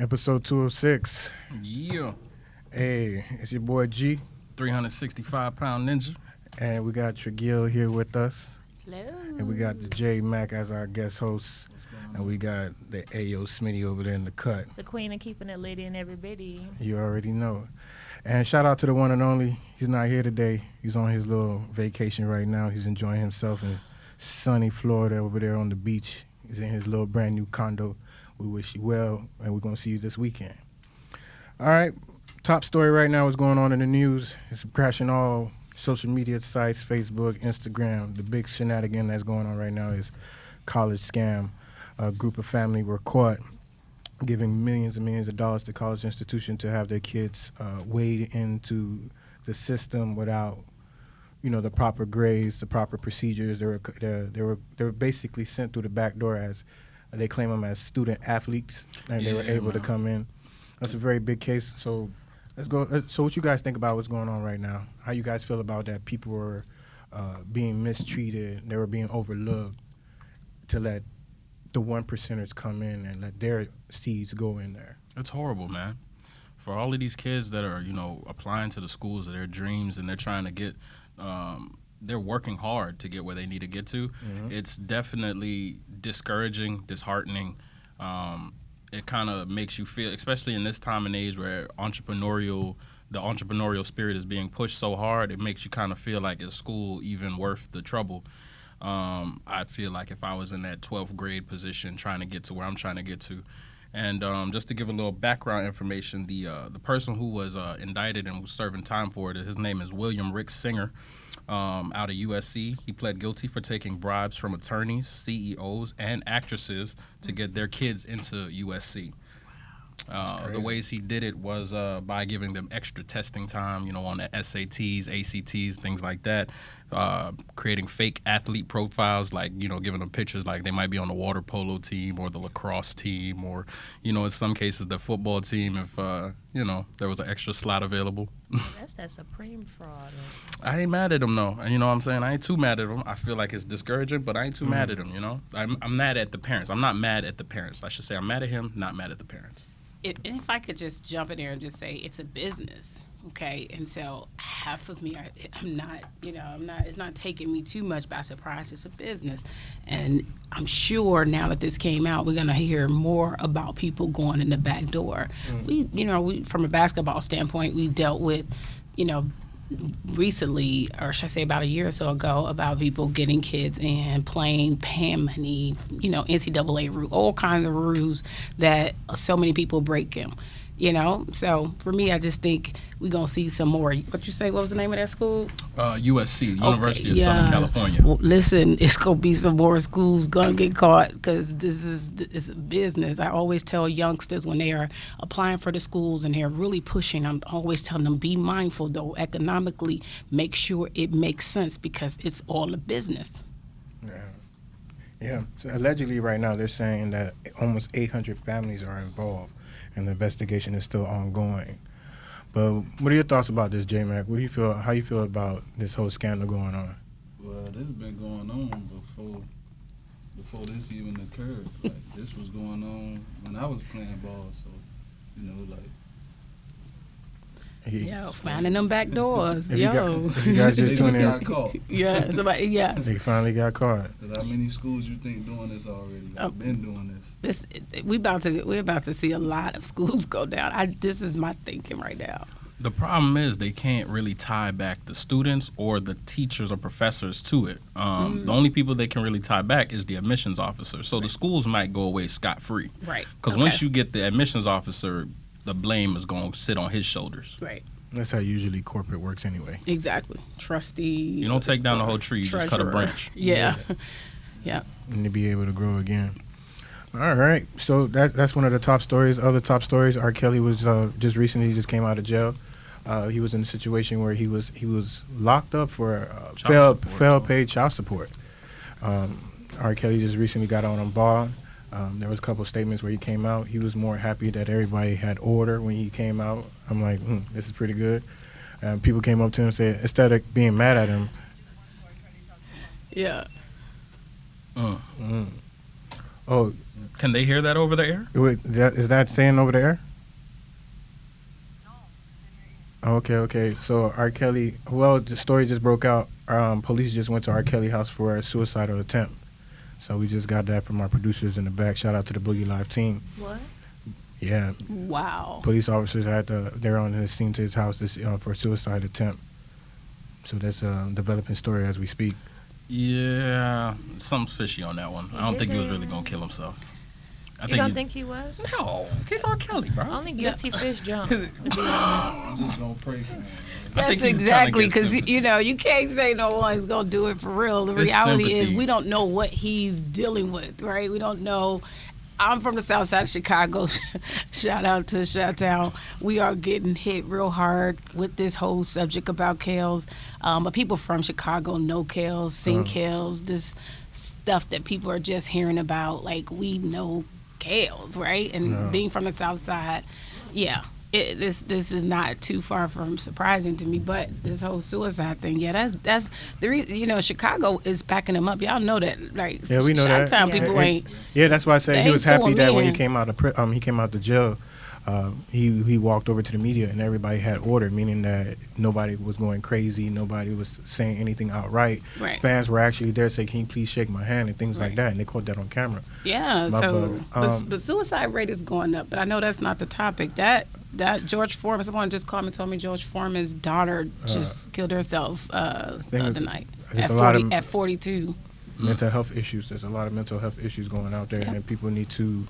Episode 206. Yeah. Hey, it's your boy G. 365-pound ninja. And we got Tragil here with us. Hello. And we got the Jmac as our guest host. And we got the Ayo Smitty over there in the cut. The queen of keeping it lady and everybody. You already know. And shout out to the one and only. He's not here today. He's on his little vacation right now. He's enjoying himself in sunny Florida over there on the beach. He's in his little brand new condo. We wish you well, and we're going to see you this weekend. All right. Top story right now is going on in the news. It's crashing all social media sites, Facebook, Instagram. The big shenanigan that's going on right now is college scam. A group of family were caught giving millions and millions of dollars to college institutions to have their kids wade into the system without, the proper grades, the proper procedures. They were basically sent through the back door as they claim them as student athletes, and they were able to come in. That's a very big case. So let's go. So what you guys think about what's going on right now? How you guys feel about that? People were being mistreated. They were being overlooked to let the 1%ers come in and let their seeds go in there. It's horrible, man. For all of these kids that are, applying to the schools of their dreams and they're trying to get, they're working hard to get where they need to get to. Mm-hmm. It's definitely discouraging, disheartening. It kind of makes you feel, especially in this time and age where the entrepreneurial spirit is being pushed so hard, it makes you kind of feel like, is school even worth the trouble? I'd feel like if I was in that 12th grade position trying to get to where I'm trying to get to. And just to give a little background information, the person who was indicted and was serving time for it, his name is William Rick Singer, out of USC. He pled guilty for taking bribes from attorneys, CEOs, and actresses to get their kids into USC. The ways he did it was by giving them extra testing time, on the SATs, ACTs, things like that. Creating fake athlete profiles, like, giving them pictures like they might be on the water polo team or the lacrosse team or, in some cases the football team if, there was an extra slot available. That's that supreme fraud. I ain't mad at him, though. You know what I'm saying? I ain't too mad at him. I feel like it's discouraging, but I ain't too mad at him, I'm mad at the parents. I'm not mad at the parents. I should say I'm mad at him, not mad at the parents. If I could just jump in there and just say it's a business, okay? And so half of me, I'm not, it's not taking me too much by surprise. It's a business. And I'm sure now that this came out, we're going to hear more about people going in the back door. We from a basketball standpoint, we dealt with, recently, or should I say about a year or so ago, about people getting kids in, playing, paying money, NCAA rules, all kinds of rules that so many people break them, So for me, I just think we're going to see some more. What you say, what was the name of that school? USC, University of Southern California. Well, listen, it's going to be some more schools going to get caught because it's a business. I always tell youngsters when they are applying for the schools and they're really pushing, I'm always telling them, be mindful, though, economically, make sure it makes sense because it's all a business. Yeah. So allegedly right now they're saying that almost 800 families are involved and the investigation is still ongoing. But what are your thoughts about this, Jmac? What do you feel? How you feel about this whole scandal going on? Well, this has been going on before this even occurred. Like, this was going on when I was playing ball, so finding them back doors, You guys just tuning in. Got caught. Yes. They finally got caught. How many schools you think doing this already? I've been doing this. We're about to see a lot of schools go down. This is my thinking right now. The problem is they can't really tie back the students or the teachers or professors to it. The only people they can really tie back is the admissions officer. So the schools might go away scot-free. Right. Because once you get the admissions officer, the blame is going to sit on his shoulders. Right. That's how usually corporate works anyway. Exactly. Trustee. You don't take down the whole tree, you just cut a branch. Yeah. And to be able to grow again. All right. So that's one of the top stories. Other top stories, R. Kelly was just came out of jail. He was in a situation where he was locked up for failed paid child support. R. Kelly just recently got out on bond. There was a couple of statements where he came out. He was more happy that everybody had order when he came out. I'm like, this is pretty good. People came up to him and said, instead of being mad at him. Yeah. Oh, Can they hear that over the air? is that saying over the air? Okay. So R. Kelly, well, the story just broke out. Police just went to R. Kelly house for a suicidal attempt. So we just got that from our producers in the back. Shout out to the Boogie Live team. What? Yeah, Wow. police officers they're on the scene to his house for a suicide attempt. So that's a developing story as we speak. Yeah, something's fishy on that one. I don't think he was really gonna kill himself. You don't think he was? No, he's R. Kelly, bro. Only guilty fish jump. To be honest. I'm just gonna pray for him. That's he's exactly trying to get because you can't say no one's gonna do it for real. The It's reality is sympathy. we don't know what he's dealing with, right? We don't know. I'm from the South Side of Chicago. Shout out to Chi-Town. We are getting hit real hard with this whole subject about Kales. But people from Chicago know Kales, seen Kales, this stuff that people are just hearing about. Like, we know Kales, right? And being from the South Side, yeah. This is not too far from surprising to me, but this whole suicide thing, yeah, that's the reason. Chicago is backing him up. Y'all know that, right? Yeah, we know that. Chi-Town people ain't. Yeah, that's why I said They he was ain't happy throwing that me when he in. came out of he came out the jail, he walked over to the media and everybody had order, meaning that nobody was going crazy, nobody was saying anything outright. Right. Fans were actually there saying, "Can you please shake my hand?" and things like Right. that, and they caught that on camera. Yeah, My so brother. but suicide rate is going up, but I know that's not the topic. That George Foreman, someone just called me and told me George Foreman's daughter just killed herself the other night there's at a lot 40 of- at 42. Mental health issues. There's a lot of mental health issues going out there, Yeah. and people need to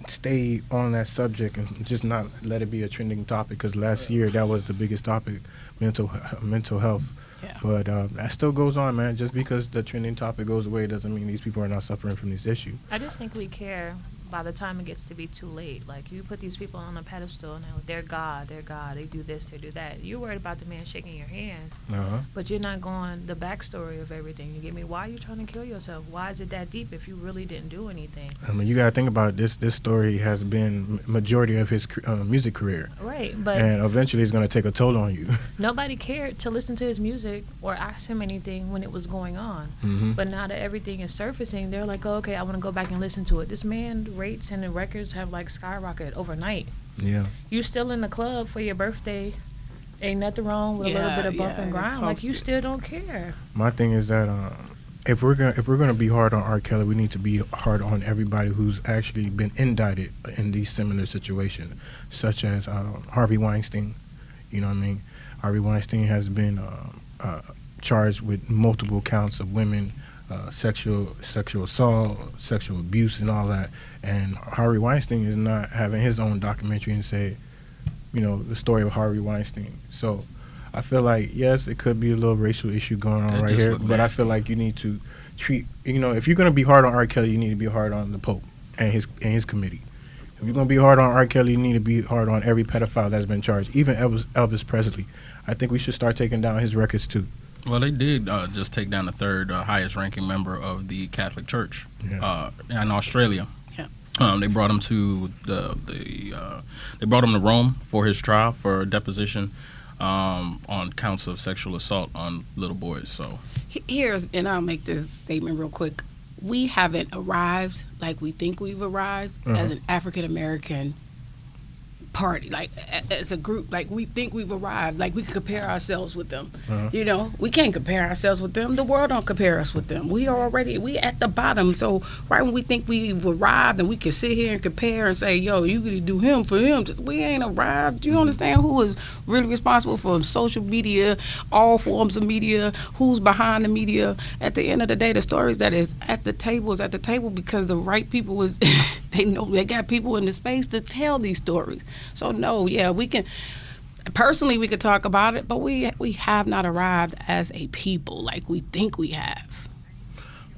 stay on that subject and just not let it be a trending topic. Because last year that was the biggest topic, mental health. Yeah. But that still goes on, man. Just because the trending topic goes away doesn't mean these people are not suffering from this issue. I just think we care by the time it gets to be too late. Like, you put these people on a pedestal and they're God, they do this, they do that. You're worried about the man shaking your hands, but you're not going the backstory of everything. You get me? Why are you trying to kill yourself? Why is it that deep if you really didn't do anything? I mean, you got to think about this. This story has been majority of his music career, Right, but and eventually it's going to take a toll on you. nobody cared to listen to his music or ask him anything when it was going on. Mhm. But now that everything is surfacing, they're like, oh, okay, I want to go back and listen to it. This man rates and the records have like skyrocketed overnight. Yeah. You still in the club for your birthday. Ain't nothing wrong with a little bit of bump and grind. Like, you still don't care. My thing is that if we're gonna be hard on R. Kelly, we need to be hard on everybody who's actually been indicted in these similar situations, such as Harvey Weinstein. You know what I mean? Harvey Weinstein has been charged with multiple counts of women, sexual assault, sexual abuse, and all that. And Harvey Weinstein is not having his own documentary and say, the story of Harvey Weinstein. So I feel like, yes, it could be a little racial issue going on That right just here, look but I nasty. feel like you need to treat, if you're going to be hard on R. Kelly, you need to be hard on the Pope and his committee. If you're going to be hard on R. Kelly, you need to be hard on every pedophile that's been charged, even Elvis Presley. I think we should start taking down his records too. Well, they did just take down the third highest ranking member of the Catholic Church in Australia. Yeah. They brought him to they brought him to Rome for his trial for deposition on counts of sexual assault on little boys. So Here's, and I'll make this statement real quick. We haven't arrived like we think we've arrived as an African American party, like as a group. Like, we think we've arrived, like we can compare ourselves with them. We can't compare ourselves with them. The world don't compare us with them. We at the bottom. So right when we think we've arrived and we can sit here and compare and say, yo, you could do him for him, just we ain't arrived. You understand who is really responsible for social media, all forms of media, who's behind the media? At the end of the day, the stories that is at the table is at the table because the right people is they know they got people in the space to tell these stories. So no, yeah, we can personally we could talk about it, but we have not arrived as a people like we think we have.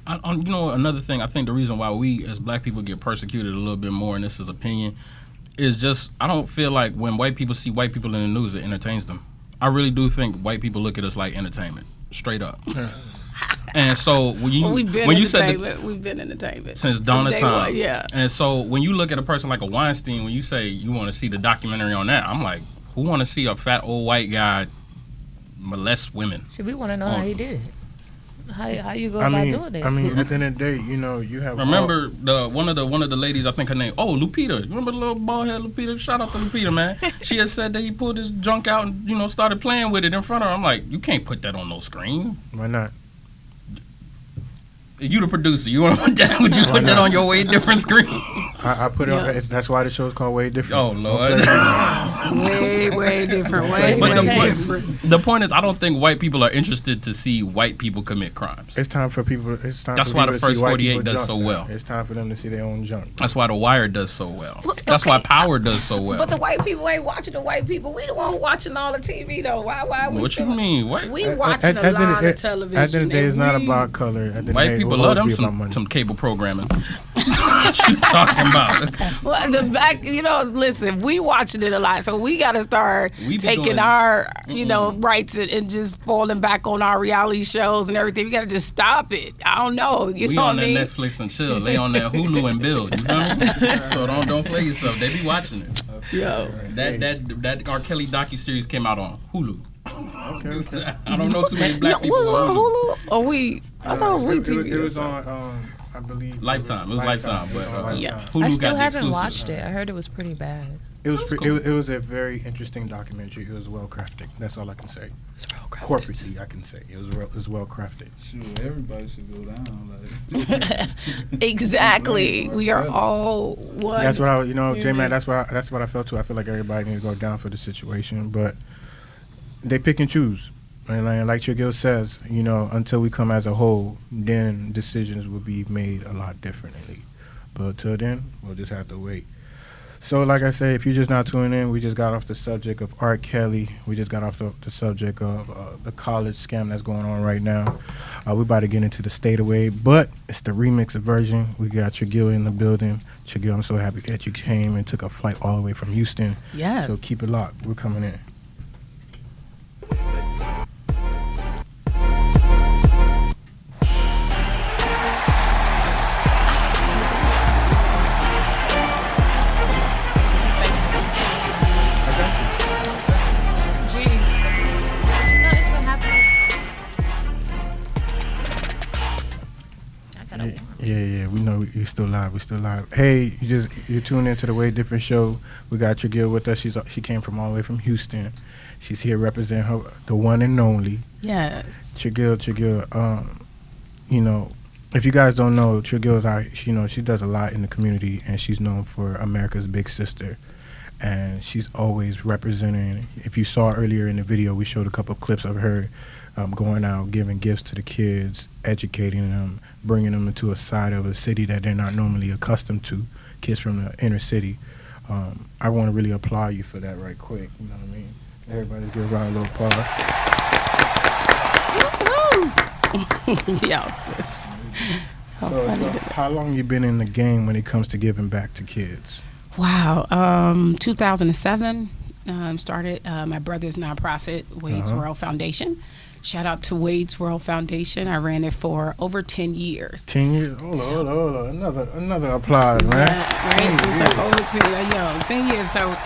another thing, I think the reason why we as black people get persecuted a little bit more, and this is opinion, is just I don't feel like when white people see white people in the news, it entertains them. I really do think white people look at us like entertainment, straight up. And so we've been entertainment entertainment since dawn of Day time. one, yeah. And so when you look at a person like a Weinstein, when you say you want to see the documentary on that, I'm like, who want to see a fat old white guy molest women? Should we want to know how he did it? How you go about doing it? I mean, at the end of the day, you know, you have. Remember one of the ladies, I think her name. Oh, Lupita. You remember the little bald head Lupita? Shout out to Lupita, man. She had said that he pulled his junk out and started playing with it in front of her. I'm like, you can't put that on no screen. Why not? You the producer. You want to put that? Would you put that on your Wade Different screen? I put it on. That's why the show's called Wade Different. Oh Lord. way different. Way different. The point is, I don't think white people are interested to see white people commit crimes. It's time for people. That's why the first 48 does so well. It's time for them to see their own junk. That's why The Wire does so well. That's why Power does so well. But the white people ain't watching the white people. We the one watching all the TV though. Why? What you mean? What? We watching a lot of television. At the end of the day, it's not about color. White people love them some cable programming. What you talking about? Well, listen, we watching it a lot, so we got to start taking our, rights and just falling back on our reality shows and everything. We got to just stop it. I don't know. You know what I mean? We on that Netflix and chill. They on that Hulu and build. You feel me? So don't play yourself. They be watching it. Yo, that R. Kelly docuseries came out on Hulu. Okay. I don't know too many black people on Hulu. I thought it was WeTV. It was on. I believe Lifetime. It was Lifetime, but I still haven't watched it. I heard it was pretty bad. It was a very interesting documentary. It was well crafted. That's all I can say. It's well crafted. Corporately, I can say it was well crafted. Sure, everybody should go down. Exactly. We are all one. That's what Jmac. That's what I felt too. I feel like everybody needs to go down for the situation, but they pick and choose. And like Tragil says, until we come as a whole, then decisions will be made a lot differently. But till then, we'll just have to wait. So, like I say, if you're just not tuning in, we just got off the subject of R. Kelly. We just got off the subject of the college scam that's going on right now. We're about to get into the State of Wade, but it's the remix version. We got Tragil in the building. Tragil, I'm so happy that you came and took a flight all the way from Houston. Yes. So keep it locked. We're coming in. Yeah, we know you're still live. We're still live. Hey, you tuned into the Wade Different show. We got Tragil with us. She came from all the way from Houston. She's here representing the one and only. Yes. Tragil. If you guys don't know, Tragil she does a lot in the community, and she's known for America's Big Sister. And she's always representing. If you saw earlier in the video, we showed a couple of clips of her going out, giving gifts to the kids, educating them, bringing them into a side of a city that they're not normally accustomed to, kids from the inner city. I want to really applaud you for that right quick. You know what I mean? Everybody give a round of applause. Yes. So how long you been in the game when it comes to giving back to kids? Wow. 2007, started my brother's nonprofit, Wade's World Foundation. Shout out to Wade's World Foundation. I ran it for over 10 years. 10 years? Hold on. Another applause, man. Right? It's like over 10 years. So,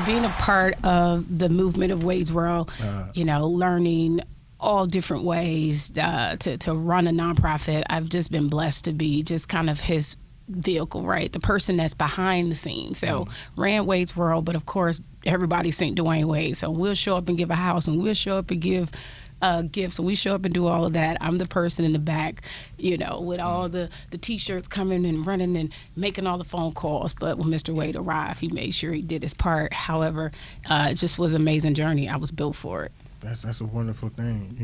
being a part of the movement of Wade's World, learning all different ways to run a nonprofit. I've just been blessed to be just kind of his vehicle, right? The person that's behind the scenes. So ran Wade's World, but of course, everybody's St. Dywane Wade. So we'll show up and give a house, and we'll show up and give gifts, and we show up and do all of that. I'm the person in the back, with all the T-shirts coming and running and making all the phone calls. But when Mr. Wade arrived, he made sure he did his part. However, it just was an amazing journey. I was built for it. That's a wonderful thing,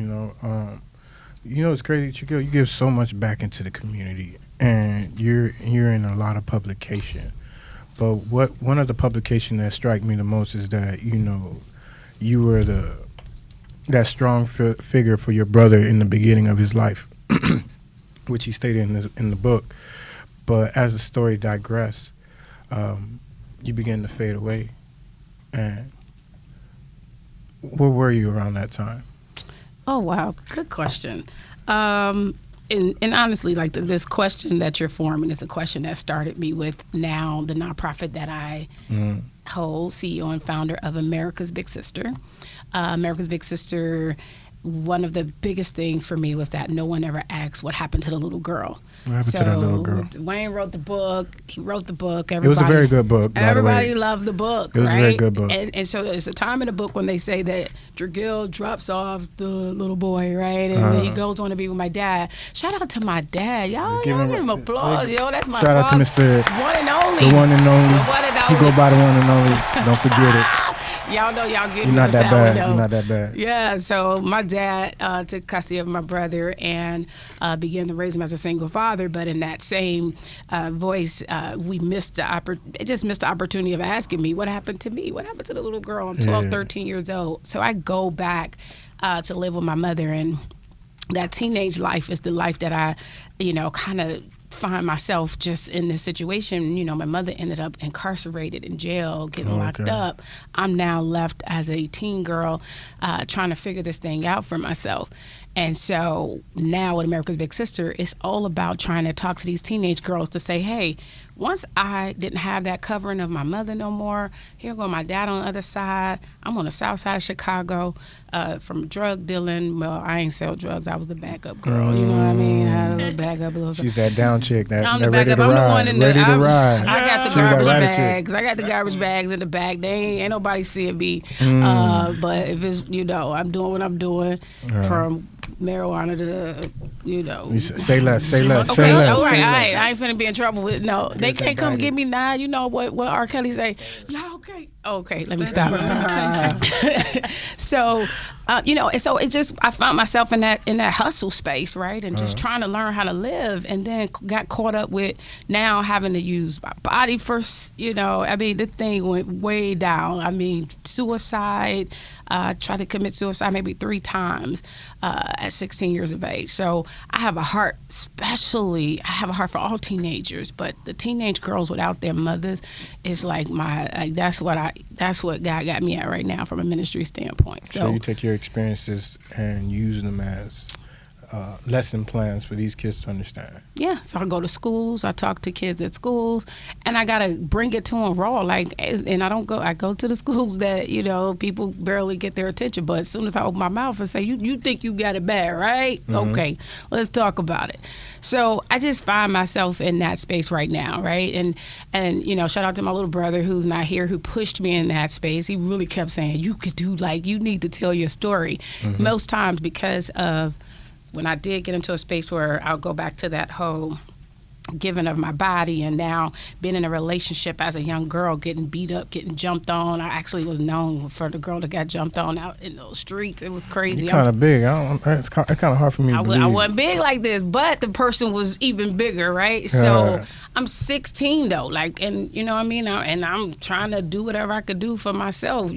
it's crazy, Tragil. You give so much back into the community, and you're in a lot of publication. But one of the publications that strike me the most is that you were that strong figure for your brother in the beginning of his life, which he stated in the book. But as the story digressed, you began to fade away. And where were you around that time? Oh, wow. Good question. And honestly, like this question that you're forming is a question that started me with now the nonprofit that I hold, CEO and founder of America's Big Sister. America's Big Sister one of the biggest things for me was that no one ever asked what happened to the little girl. What happened to that little girl? Wayne wrote the book. He wrote the book. It was a very good book. Everybody loved the book. It was right? a very good book. And so there's a time in the book when they say that Tragil drops off the little boy, right? And he goes on to be with my dad. Shout out to my dad. Y'all give him applause. Yo, that's my shout out to Mr. One and only. The one and only. He go by the one and only. Don't forget it. Y'all know y'all get You're not that bad. You're not that bad. Yeah, so my dad took custody of my brother and began to raise him as a single father. But in that same voice, we missed it just missed the opportunity of asking me, what happened to me? What happened to the little girl? I'm 12, 13 years old. So I go back to live with my mother, and that teenage life is the life that I, kind of find myself just in this situation. My mother ended up incarcerated in jail, getting locked up. I'm now left as a teen girl trying to figure this thing out for myself. And so now with America's Big Sister, it's all about trying to talk to these teenage girls to say, hey, once I didn't have that covering of my mother no more, here go my dad on the other side. I'm on the south side of Chicago from drug dealing. Well, I ain't sell drugs. I was the backup girl. You know what I mean? I had a little backup. She's that down chick. I'm the the backup. I'm the one in the. I got the She's garbage that bags. I got the garbage bags in the back. Ain't nobody seeing me. But if it's, I'm doing what I'm doing from marijuana to, Say less. Say less. Okay, say less. All right. I ain't finna be in trouble with, no. They can't come get me now. You know what R. Kelly say? Yeah, okay. Okay, let me stop. So, and so it just, I found myself in that hustle space, right? And just trying to learn how to live, and then got caught up with now having to use my body for, the thing went way down. Suicide, tried to commit suicide maybe 3 times at 16 years of age. So I have a heart, I have a heart for all teenagers, but the teenage girls without their mothers is like that's what God got me at right now from a ministry standpoint. So you take your experiences and use them as lesson plans for these kids to understand. Yeah, so I go to schools, I talk to kids at schools, and I gotta bring it to them raw. And I go to the schools that people barely get their attention. But as soon as I open my mouth and say, "You think you got it bad, right? Okay, let's talk about it." So I just find myself in that space right now, right? And shout out to my little brother who's not here, who pushed me in that space. He really kept saying, "You could do you need to tell your story." Most times because of when I did get into a space where I'll go back to that whole giving of my body, and now being in a relationship as a young girl, getting beat up, getting jumped on. I actually was known for the girl that got jumped on out in those streets. It was crazy. You're kind of big. It's kind of hard for me to believe. I wasn't big like this, but the person was even bigger, right? So I'm 16 though, and you know what I mean? And I'm trying to do whatever I could do for myself,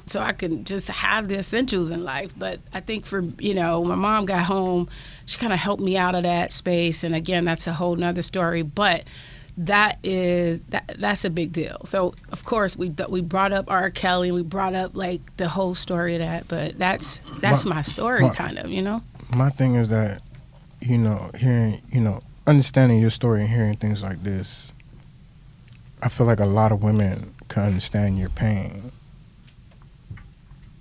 so I can just have the essentials in life. But I think for, my mom got home, she kind of helped me out of that space. And again, that's a whole nother story. But that's a big deal. So, of course, we brought up R. Kelly, we brought up, the whole story of that. But that's my story, kind of, My thing is that, hearing, understanding your story and hearing things like this, I feel like a lot of women can understand your pain.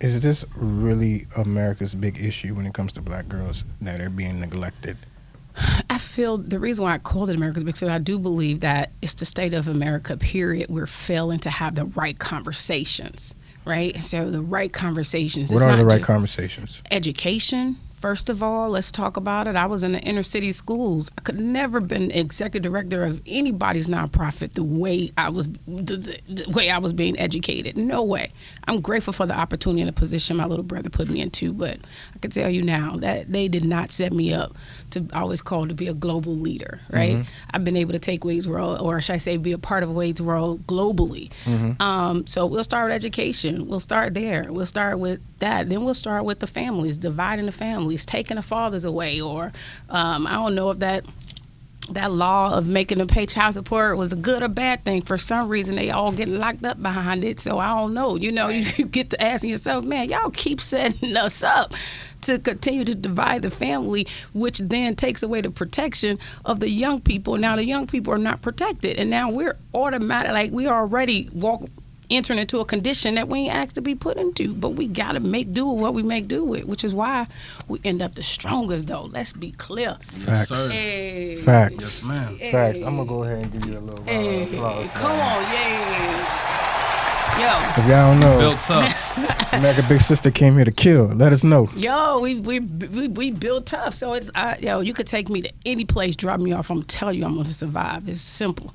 Is this really America's big issue when it comes to black girls, that are being neglected? I feel the reason why I called it America's Big Sister, I do believe that it's the state of America, period. We're failing to have the right conversations, right? So the right conversations. What are the right conversations? Education. First of all, let's talk about it. I was in the inner city schools. I could never been executive director of anybody's nonprofit the way I was being educated. No way. I'm grateful for the opportunity and the position my little brother put me into, but I can tell you now that they did not set me up to always call to be a global leader, right? I've been able to take Wade's world, or should I say be a part of Wade's world globally. So we'll start with education. We'll start there. We'll start with that. Then we'll start with the families, dividing the families, taking the fathers away, or I don't know if that law of making them pay child support was a good or bad thing. For some reason, they all getting locked up behind it. So I don't know. You get to asking yourself, man, y'all keep setting us up to continue to divide the family, which then takes away the protection of the young people. Now the young people are not protected, and now we're automatic, we already walk entering into a condition that we ain't asked to be put into. But we got to make do with what we make do with, which is why we end up the strongest, though. Let's be clear. Yes, Facts. sir. Hey. Facts. Yes, ma'am. Hey. Facts. I'm going to go ahead and give you a little Hey. applause. Come on, yeah. Yo. If y'all don't know, Built tough. America Big Sister came here to kill. Let us know. Yo, we built tough. So it's you could take me to any place, drop me off. I'm telling you, I'm gonna survive. It's simple.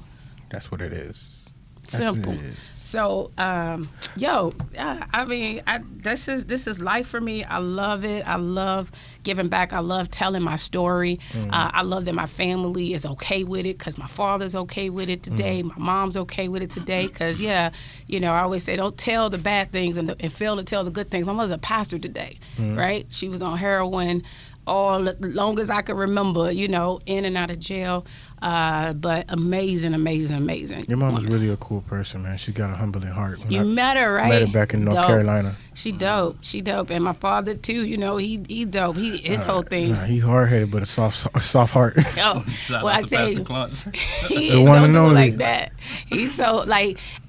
That's what it is. Simple. That's what it is. So, I mean, this is life for me. I love it. I love giving back. I love telling my story. I love that my family is okay with it because my father's okay with it today. My mom's okay with it today because, I always say don't tell the bad things and fail to tell the good things. My mother's a pastor today, right? She was on heroin all the long as I could remember, in and out of jail. But amazing. Your mom is really a cool person, man. She got a humbling heart. You met her, right? Met her back in North Carolina. She dope. And my father too. He dope. His whole thing. He hard headed, but a soft heart. Oh, well, I tell you, he The one don't and do it only. like that. He's so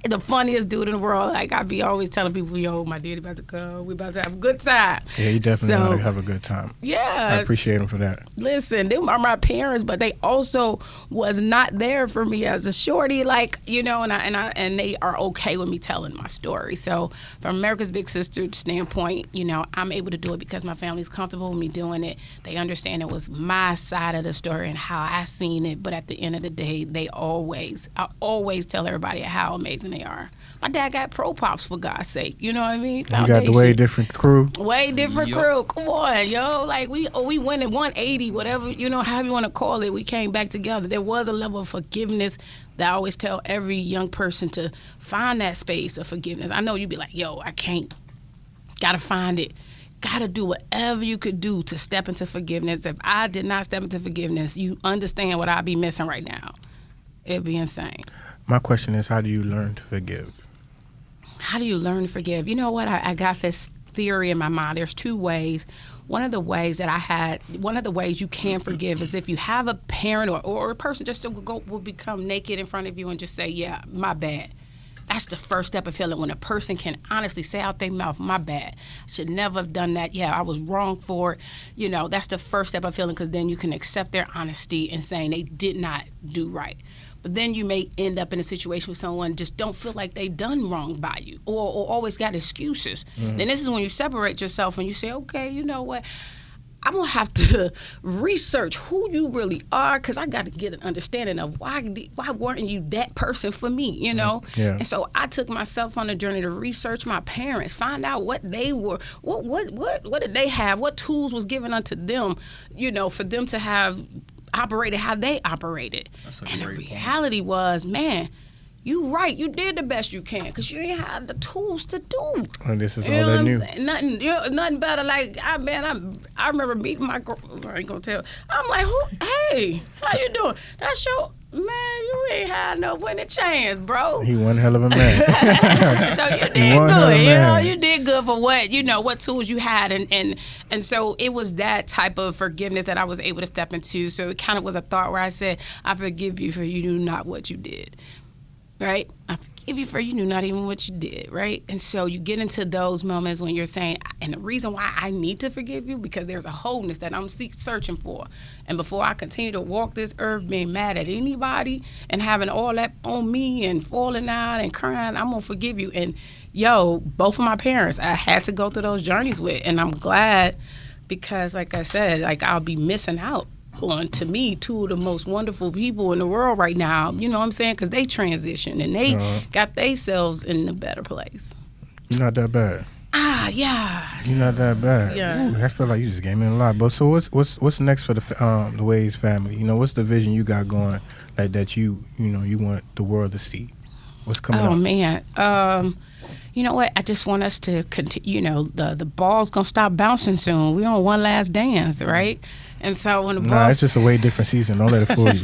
the funniest dude in the world. Like I be always telling people, yo, my daddy about to come. We about to have a good time. Yeah, he definitely know how to have a good time. Yeah, I appreciate him for that. Listen, them are my parents, but they also was not there for me as a shorty, and they are okay with me telling my story. So from America's Big Sister standpoint, I'm able to do it because my family's comfortable with me doing it. They understand it was my side of the story and how I seen it, but at the end of the day, I always tell everybody how amazing they are. My dad got pro pops, for God's sake. You know what I mean? Foundation. You got the way different crew. Way different crew. Come on, yo. Like we went at 180, whatever, however you want to call it. We came back together. There was a level of forgiveness that I always tell every young person to find that space of forgiveness. I know you'd be like, yo, I can't. Gotta find it. Gotta do whatever you could do to step into forgiveness. If I did not step into forgiveness, you understand what I'd be missing right now. It'd be insane. My question is, how do you learn to forgive? How do you learn to forgive? You know what? I got this theory in my mind. There's two ways. One of the ways you can forgive is if you have a parent or a person just will become naked in front of you and just say, yeah, my bad. That's the first step of healing, when a person can honestly say out their mouth, my bad. I should never have done that. Yeah, I was wrong for it. That's the first step of healing, because then you can accept their honesty and saying they did not do right. But then you may end up in a situation with someone just don't feel like they done wrong by you or always got excuses. Then this is when you separate yourself and you say, okay, you know what? I'm going to have to research who you really are, because I got to get an understanding of why weren't you that person for me, Yeah. And so I took myself on a journey to research my parents, find out what they were, what did they have, what tools was given unto them, for them to have operated how they operated. And the reality was, man, you right. You did the best you can because you ain't had the tools to do. And this is all that new. Nothing better. Like I remember meeting my girl. I ain't gonna tell. I'm like, hey, how you doing? That's your man. You ain't had no winning chance, bro. He one hell of a man. So you did good. You did good for what tools you had, and so it was that type of forgiveness that I was able to step into. So it kind of was a thought where I said, I forgive you for you knew not what you did. Right? I forgive you for you knew not even what you did, right? And so you get into those moments when you're saying, and the reason why I need to forgive you, because there's a wholeness that I'm searching for. And before I continue to walk this earth being mad at anybody and having all that on me and falling out and crying, I'm going to forgive you. And both of my parents, I had to go through those journeys with, and I'm glad because, like I said, I'll be missing out on, to me, two of the most wonderful people in the world right now, you know what I'm saying? Because they transitioned and they got themselves in a better place. You're not that bad. Yeah. You're not that bad. Yeah. Ooh, I feel like you just gave me a lot. But so what's next for the Wade's family? What's the vision you got going that you want the world to see? What's coming up? Oh, man. You know what? I just want us to continue. The ball's going to stop bouncing soon. We're on one last dance, right? And so when the ball... it's just a way different season. Don't let it fool you.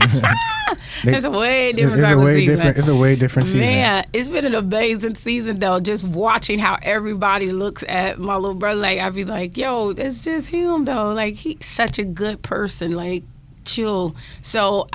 It's a way different type of season. It's a way different season. Man, it's been an amazing season, though, just watching how everybody looks at my little brother. Like, I be like, yo, it's just him, though. Like, he's such a good person. Like, chill. So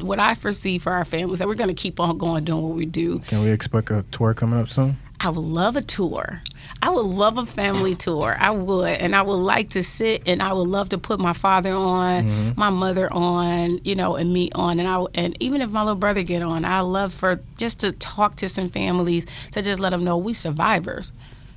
what I foresee for our family is that we're going to keep on going, doing what we do. Can we expect a tour coming up soon? I would love a tour. I would love a family tour. I would. And I would like to sit, and I would love to put my father on, my mother on, and me on. And even if my little brother get on, I love for just to talk to some families, to just let them know we survivors.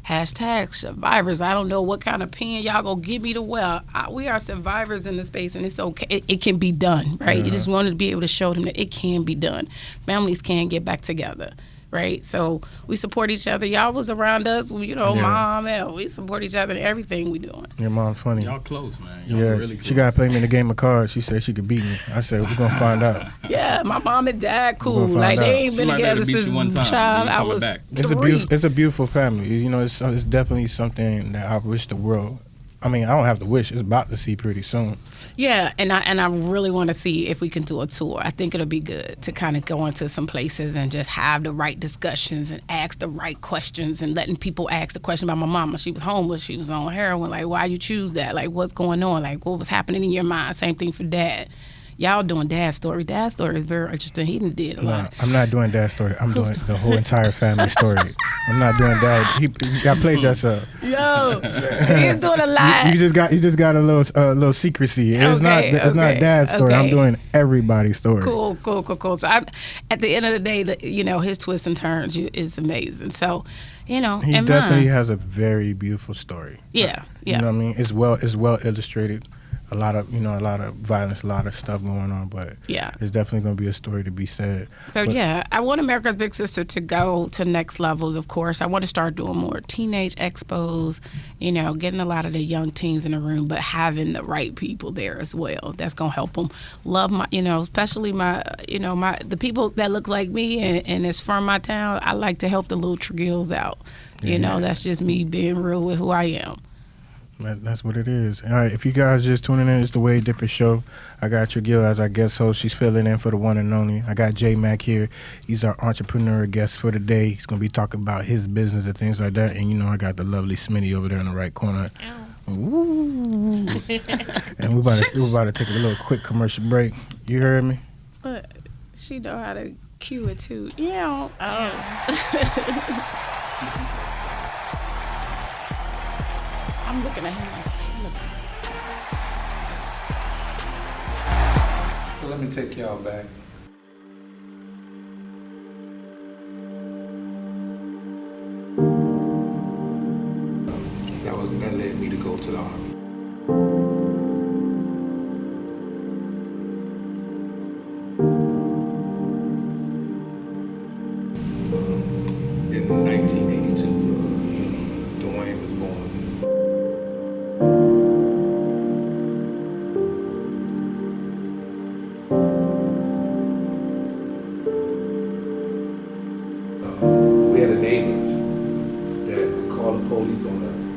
Hashtag survivors. I don't know what kind of pen y'all gonna give me to wear. We are survivors in the space, and it's okay. It can be done, right? You just wanted to be able to show them that it can be done. Families can get back together. Right, so we support each other. Y'all was around us, Mom, and we support each other in everything we doing. Your mom's funny. Y'all close, man. Y'all really close. She got to play me in a game of cards. She said she could beat me. I said, we're going to find out. Yeah, my mom and dad cool. Like, they ain't been together since child. I was 3. It's a beautiful family. It's definitely something that I wish the world. I mean, I don't have to wish. It's about to see pretty soon. Yeah, and I really want to see if we can do a tour. I think it'll be good to kind of go into some places and just have the right discussions and ask the right questions and letting people ask the question about my mama. She was homeless. She was on heroin. Like, why you choose that? Like, what's going on? Like, what was happening in your mind? Same thing for dad. Y'all doing Dad's story. Dad's story is very interesting. He did a lot. I'm not doing Dad's story. I'm doing the whole entire family story. I'm not doing Dad. He got played us up. Yo, he's doing a lot. You just got a little secrecy. It's not Dad's story. I'm doing everybody's story. Cool. So at the end of the day, his twists and turns is amazing. So, he definitely has a very beautiful story. Yeah. You know what I mean? It's well illustrated. A lot of violence, a lot of stuff going on, but there's definitely going to be a story to be said. So I want America's Big Sister to go to next levels. Of course, I want to start doing more teenage expos. Getting a lot of the young teens in the room, but having the right people there as well. That's going to help them love my, especially my, the people that look like me and is from my town. I like to help the little Tragils out. That's just me being real with who I am. That's what it is. All right, if you guys just tuning in, it's the Wadedifferent show. I got Tragil as our guest host. She's filling in for the one and only. I got Jmac here. He's our entrepreneur guest for the day. He's going to be talking about his business and things like that. And I got the lovely Smitty over there in the right corner. Ooh. And we're about to take a little quick commercial break. You heard me? But she know how to cue it too. Yeah. I'm looking at him. So let me take y'all back. That led me to go to the Army. In 1982, Dywane was born. We had a neighbor that would call the police on us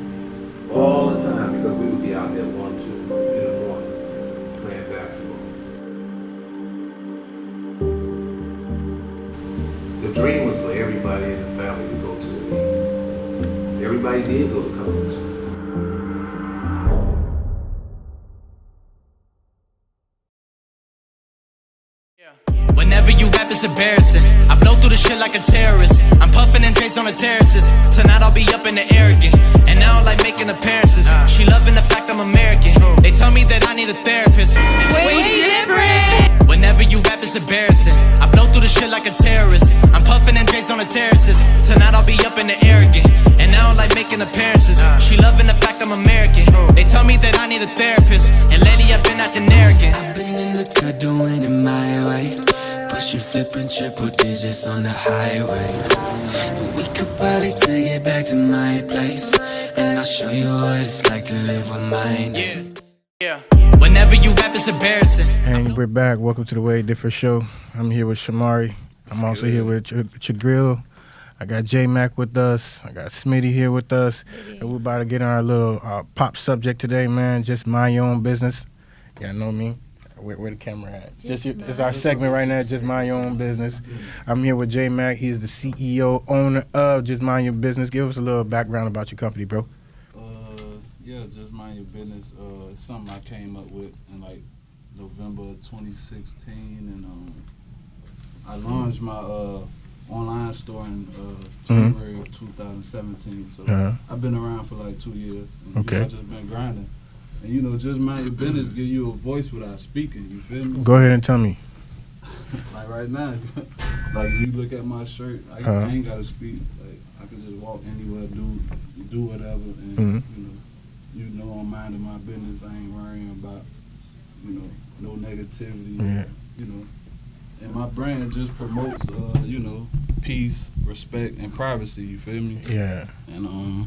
all the time because we would be out there 1, 2 in the morning playing basketball. The dream was for everybody in the family to go to the league. Everybody did go to college. Whenever you rap, it's embarrassing. I blow through the shit like a terrorist. I'm puffing and Drake's on the terraces. Tonight I'll be up in the air again. And I don't like making appearances. She loving the fact I'm American. They tell me that I need a therapist. Wadedifferent. Whenever you rap, it's embarrassing. I blow through the shit like a terrorist. I'm puffing and Drake's on the terraces. Tonight I'll be up in the air again. And I don't like making appearances. She loving the fact I'm American. They tell me that I need a therapist. And lately I've been acting arrogant. I've been in the cut doing it my way. Pushing, flipping triple digits on the highway. But we could probably take it back to my place. And I'll show you what it's like to live with mine. Yeah. Whenever you rap, it's embarrassing. And we're back. Welcome to the Wadedifferent show. I'm here with Shamari. I'm also here with Tragil. I got Jmac with us. I got Smitty here with us. And we're about to get on our little pop subject today, man. Just mind your own business. Y'all know me. Where the camera at? It's our segment right now, Just Mind Your Own Business. I'm here with Jmac. He's the CEO, owner of Just Mind Your Business. Give us a little background about your company, bro. Just mind your business. It's something I came up with in like November 2016, and I launched my online store in January of 2017. So I've been around for like 2 years. And I've just been grinding. And just mind your business, give you a voice without speaking. You feel me? Go ahead and tell me. Like right now, like you look at my shirt, I ain't gotta speak. Like I can just walk anywhere, do whatever, and I'm minding my business. I ain't worrying about no negativity. And my brand just promotes peace, respect, and privacy. You feel me? Yeah. And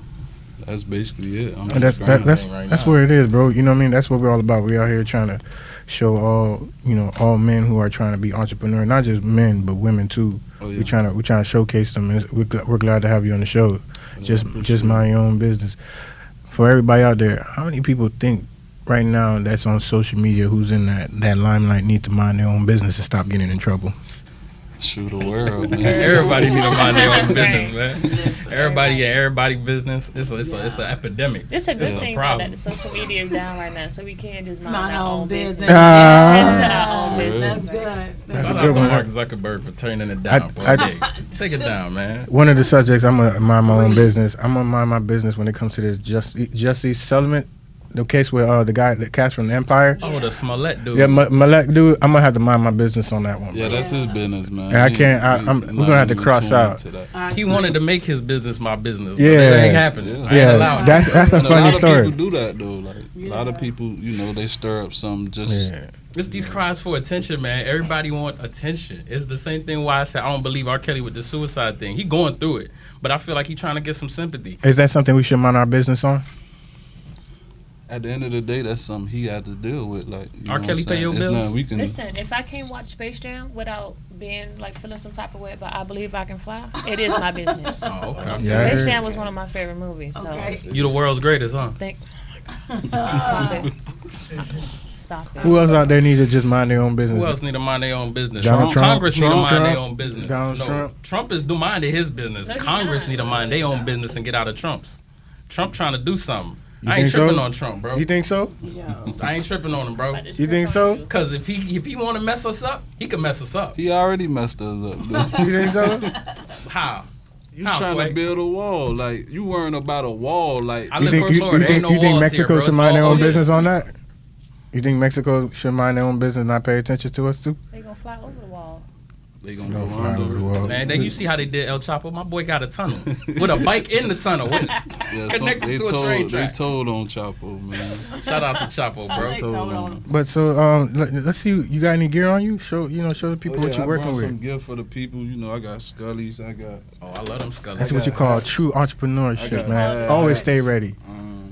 that's basically it. And that's where it is, bro. You know what I mean? That's what we're all about. We out here trying to show all men who are trying to be entrepreneurs, not just men but women too. Oh, yeah. We're trying to showcase them. And we're glad to have you on the show. Just mind your own business. For everybody out there, how many people think right now that's on social media who's in that limelight need to mind their own business and stop getting in trouble? Shoot the world, man. Everybody need to mind their own business, man. Everybody business. It's an epidemic. It's a good thing that the social media is down right now, so we can just mind our own business. That's good. That's a good one. Mark Zuckerberg for turning it down for a day. Take it down, man. One of the subjects, I'm gonna mind my own business. I'm gonna mind my business when it comes to this Jussie Sullivan. The case with the cast from the Empire. Oh, the Smollett dude. Yeah, Malek dude. I'm gonna have to mind my business on that one. Yeah, that's his business, man. And I can't. We're gonna have to cross out. He wanted to make his business my business. Yeah, it ain't happening. Yeah, that's a funny story. A lot of people do that though. Like a lot of people, they stir up something just. Yeah. It's these cries for attention, man. Everybody want attention. It's the same thing why I said I don't believe R. Kelly with the suicide thing. He going through it, but I feel like he trying to get some sympathy. Is that something we should mind our business on? At the end of the day, that's something he had to deal with. Like, R. Kelly pay your bills? Listen, if I can't watch Space Jam without being like feeling some type of way, but I believe I can fly, it is my business. Oh, okay. Yeah, Space Jam was one of my favorite movies. Okay. So you the world's greatest, huh? Stop it. Who else out there need to just mind their own business? Who else need to mind their own business? Trump, Congress need to mind their own business. Trump is minding his business. No, Congress need to mind their own business and get out of Trump's. Trump trying to do something. You I ain't tripping on Trump, bro. You think so? Yeah. I ain't tripping on him, bro. You think so? Because if he want to mess us up, he can mess us up. He already messed us up, dude. You think so? How? You trying to build a wall. Like, you worrying about a wall. Like, I live in Florida. Ain't no you think walls Mexico here, bro. should mind their own business on that? You think Mexico should mind their own business and not pay attention to us, too? They gonna fly over the wall. They gonna go under the wall. Man, then you see how they did El Chapo. My boy got a tunnel with a bike in the tunnel, connected to a train track. They told on Chapo, man. Shout out to Chapo, bro. They told on him. But so let's see. You got any gear on you? Show the people what you're working with. Some gear for the people. I got Scullies. I got. Oh, I love them Scullies. That's what you call true entrepreneurship, man. Always stay ready.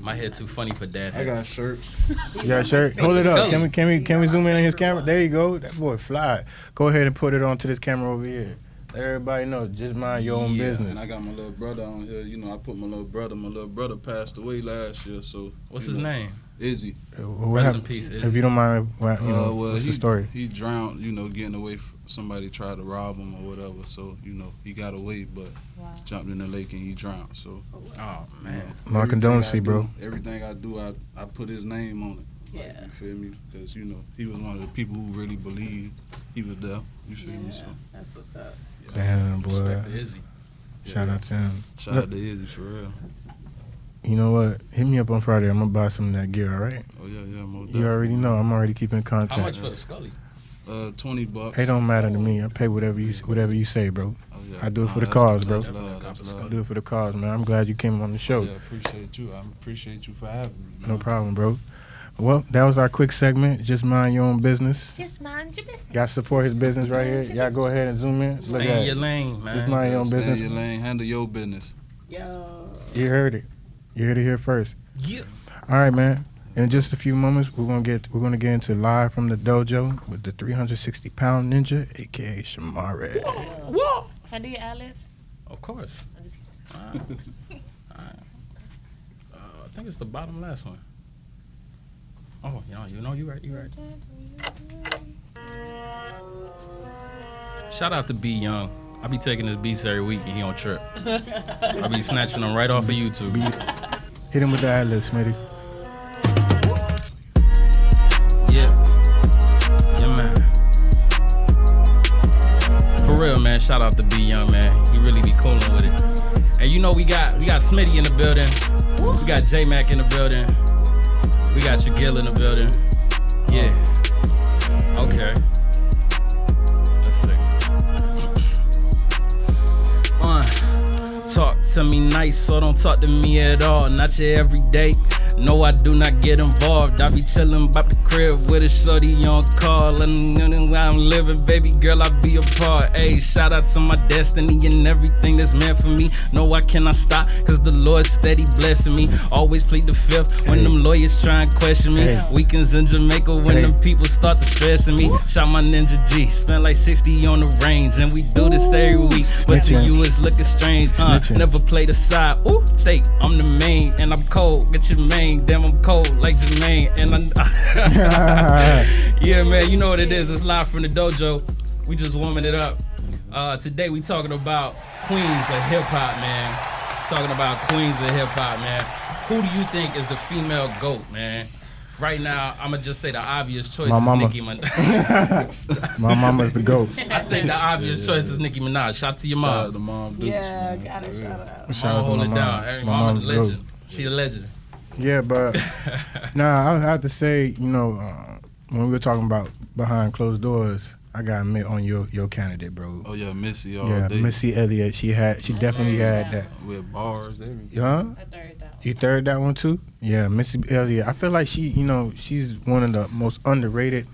My head too funny for dad. I got shirts. You got a shirt? Hold it up. Can we zoom in on his camera? There you go. That boy fly. Go ahead and put it onto this camera over here. Let everybody know. Just mind your own business. And I got my little brother on here. I put my little brother. My little brother passed away last year. So what's his name? Izzy. Rest in peace, Izzy. If you don't mind, what's the story? He drowned. Getting away. Somebody tried to rob him or whatever. So he got away, but jumped in the lake and he drowned. So. Oh man. My condolences, bro. Everything I do, I put his name on it. Yeah. Like, you feel me? Because he was one of the people who really believed he was there. You feel me? So that's what's up. Damn, boy. Respect to Izzy. Shout out to him. Shout out to Izzy for real. You know what? Hit me up on Friday. I'm gonna buy some of that gear. All right? Oh yeah. You already know. I'm already keeping in contact. How much for the Scully? $20. It don't matter to me. I pay whatever you say, bro. Oh, yeah. I do it for the cause, bro. That's love. I do it for the cause, man. I'm glad you came on the show. Yeah, appreciate you. I appreciate you for having me. No problem, bro. Well, that was our quick segment. Just mind your own business. Just mind your business. Y'all support his business right here. Y'all go ahead and zoom in. Look Stay in your lane, man. Just mind your own business. Stay in your lane. Handle your business. Yo. You heard it. You heard it here first. Yeah. All right, man. In just a few moments, we're gonna get into live from the dojo with the 360-pound ninja, aka Shamari. Whoa. Can I do your ad-libs? Of course. All right. I think it's the bottom last one. Oh, you right. Shout out to B Young. I be taking his beats every week and he don't trip. I be snatching them right off of YouTube. Hit him with the ad-lib, Smitty. Yeah. real, man. Shout out to B Young, man. He really be coolin' with it. And you know we got Smitty in the building. We got Jmac in the building. We got Tragil in the building. Yeah. Okay. Let's see. Talk to me nice, so don't talk to me at all. Not your everyday. No, I do not get involved. I be chillin' about the crib with a shorty on call. And I'm living, baby girl, I be a part. Ayy, shout out to my destiny and everything that's meant for me. No, I cannot stop, cause the Lord's steady blessing me. Always plead the fifth when them lawyers try and question me. Weekends in Jamaica when them people start to stressing me. Shout my Ninja G, spent like 60 on the range. And we do this every week, but to you it's looking strange. Never played a side, ooh, say I'm the main. And I'm cold, get your main. Damn, I'm cold like Jermaine. And yeah, man, you know what it is. It's live from the dojo. We just warming it up. Today we talking about queens of hip hop, man. Talking about queens of hip hop, man. Who do you think is the female GOAT, man? Right now, I'm gonna just say the obvious choice is Nicki Minaj. My mama's the GOAT. I think the obvious choice is Nicki Minaj. Shout out to your mom. Shout out to Mom Dukes. Yeah, gotta shout out. Shout out hold to it my down. mom. Every My mama mom's the GOAT. legend. She the legend. Yeah, but nah, I have to say, you know, when we were talking about behind closed doors, I gotta admit on your candidate, bro. Oh yeah, Missy all Yeah, day. Missy Elliott. She definitely had that. With bars, everything. Huh? I third that. You third that one too? Yeah, Missy Elliott. I feel like she, you know, she's one of the most underrated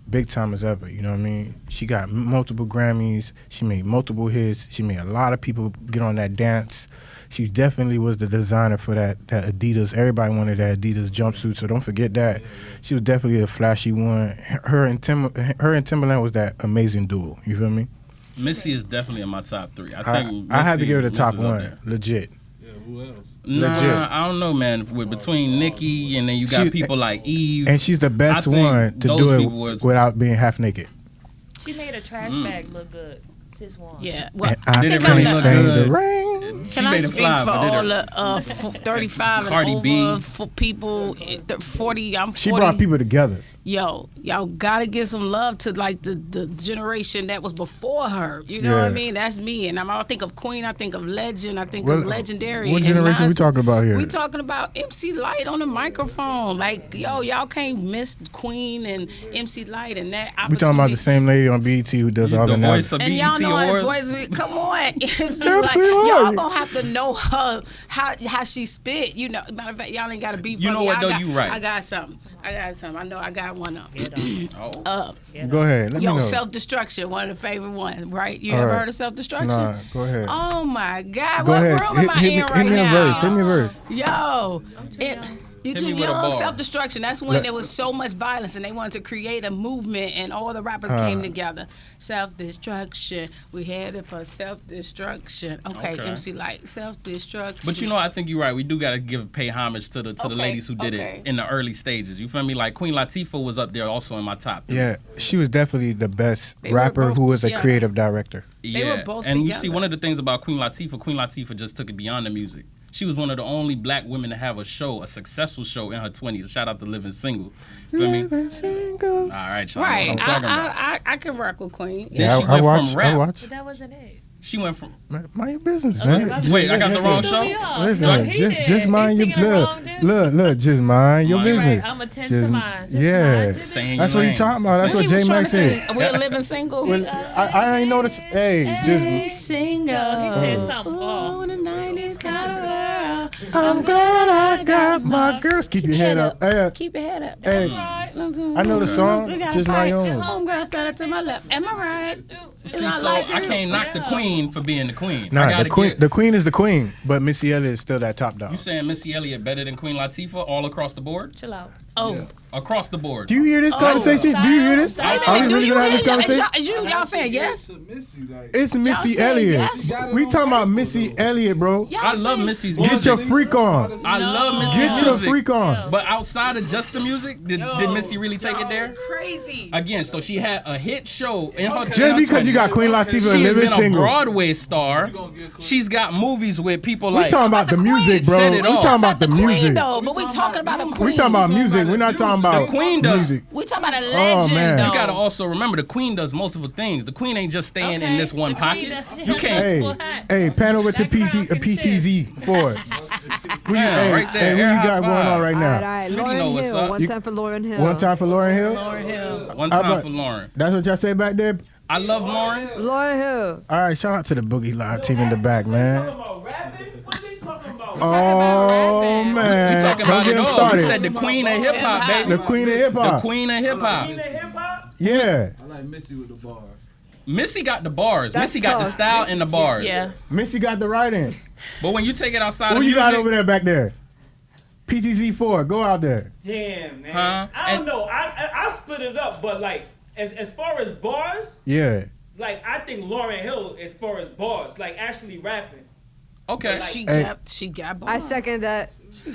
big timers ever. You know what I mean? She got multiple Grammys. She made multiple hits. She made a lot of people get on that dance. She definitely was the designer for that Adidas. Everybody wanted that Adidas jumpsuit, so don't forget that. She was definitely a flashy one. Her and Timberland was that amazing duo. You feel me? Missy is definitely in my top 3. I think I had to give her the top Missy's up one. there. Legit. Yeah, who else? Legit. Nah, I don't know, man. Between Nicki and then you got people like Eve. And she's the best I think one to those do people it without being half naked. She made a trash bag look good. Sis One. Yeah. Well, I Did it can't really look stand good? the rain. She Can I made it speak fly, for but did all her- the 35 Cardi and B. over for people 40? I'm 40. She brought people together. Yo, y'all gotta give some love to like the generation that was before her. You know what I Yeah. mean? That's me. And I think of Queen. I think of Legend. I think What- of Legendary. What And generation we Nas- talking about here? We talking about MC Light on the microphone. Like, yo, y'all can't miss Queen and MC Light and that opportunity. We talking about the same lady on BET who does all the the voice of And y'all BET know his Awards. voice. Come on, MC MC Light. Y'all Light. gonna have to know her how she spit. You know, matter of fact, y'all ain't gotta be. You know what, though? You right. I got something. I know I got one up. Oh. Go ahead. Let me Yo, know. self-destruction, one of the favorite ones, right? You All ever right. heard of self-destruction? Nah, go ahead. Oh my God! Go What ahead. room am I in right hit me a now? verse. Hit me a verse. Yo, you Hit too me with a young. bar. Self-destruction. That's when there was so much violence, and they wanted to create a movement, and all the rappers came together. Self-destruction. We had it for self-destruction. Okay. MC Light. Self-destruction. But you know, I think you're right. We do gotta pay homage to the ladies who did it in the early stages. You feel me? Like Queen Latifah was up there also in my top 3. Yeah, she was definitely the best They were rapper both who was a together. creative director. Yeah. were both and you together. see, one of the things about Queen Latifah just took it beyond the music. She was one of the only black women to have a successful show in her 20s. Shout out to Living Single. Feel me? All right, y'all. Right. Know what I'm talking about. I can rock with Queen. Then Yeah, she went from I rap. watch. But that wasn't it. She went from. Mind your business, man. Wait, I got the wrong show? Listen, just mind your look, just mind your business. I'm attend Just- to mine. Just yeah. mind your Stay in That's your what he lane. talking about. That's what He was trying J-Mac to said. sing, we're living single. Well, I ain't noticed. Hey, just Single. He said something. Oh, the 90s kind of world. I'm glad I got my girls. Keep your head up. Hey, Keep your head up. hey, Right. I know the song. We got Just my own. Homegirl standing to my left. Am I right? See, not so like I you. can't knock the queen for being the queen. I Nah, gotta the queen. give- The queen is the queen, but Missy Elliott is still that top dog. You saying Missy Elliott better than Queen Latifah all across the board? Chill out. Oh. Across the board. Do you hear this conversation? Do you hear this? Stop. Are we Do really you gonna have hear this y'all? conversation? Y'all saying yes? To Missy, like, It's Missy saying Elliott. yes? We talking about Missy Elliott, bro. Y'all I love saying- Missy's Get music. your freak on. I love Missy's Get your music. freak on. But outside of just the music, did Missy really take it there? Crazy. Again, so she had a hit show in her. Just because you got Queen Latifah she and has Living been a Single. Broadway star. She's got movies with people We like. talking about the music, bro. Set We it talking off. about the Queen music. though, but we talking about a queen. We talking about music We're not talking about the Queen does. music. We talking about a legend, man. though. You gotta also remember the Queen does multiple things. The Queen ain't just staying in this one pocket. You can't. Hey, pan over to PTZ Ford. Who you, right there. Hey, who you got going on right now? All right, Smitty Lauren know what's Hill. up. One time for Lauren Hill. One time for Lauren Hill. Lauren Hill. One time for Lauren. That's what y'all say back there. I love Lauren. Lauren Hill. All right, shout out to the Boogie Live team in the back, man. What's he talking about? Oh man, We talking Don't about get it him all. We started. said the Queen of Hip Hop, baby. The Queen of Hip The Hop. Queen of Hip Hop. Hip hop? Yeah, I like Missy with the bars. Missy got the bars. That's Missy got the tough. style and the bars. Yeah. Missy got the writing. But when you take it outside Who of you music, got over there back there? PTZ4, go out there. Damn, man. Huh? I don't And- know. I split it up, but like as far as bars, Yeah. like I think Lauryn Hill as far as bars, like actually rapping. okay. She Hey. got I bars. second that.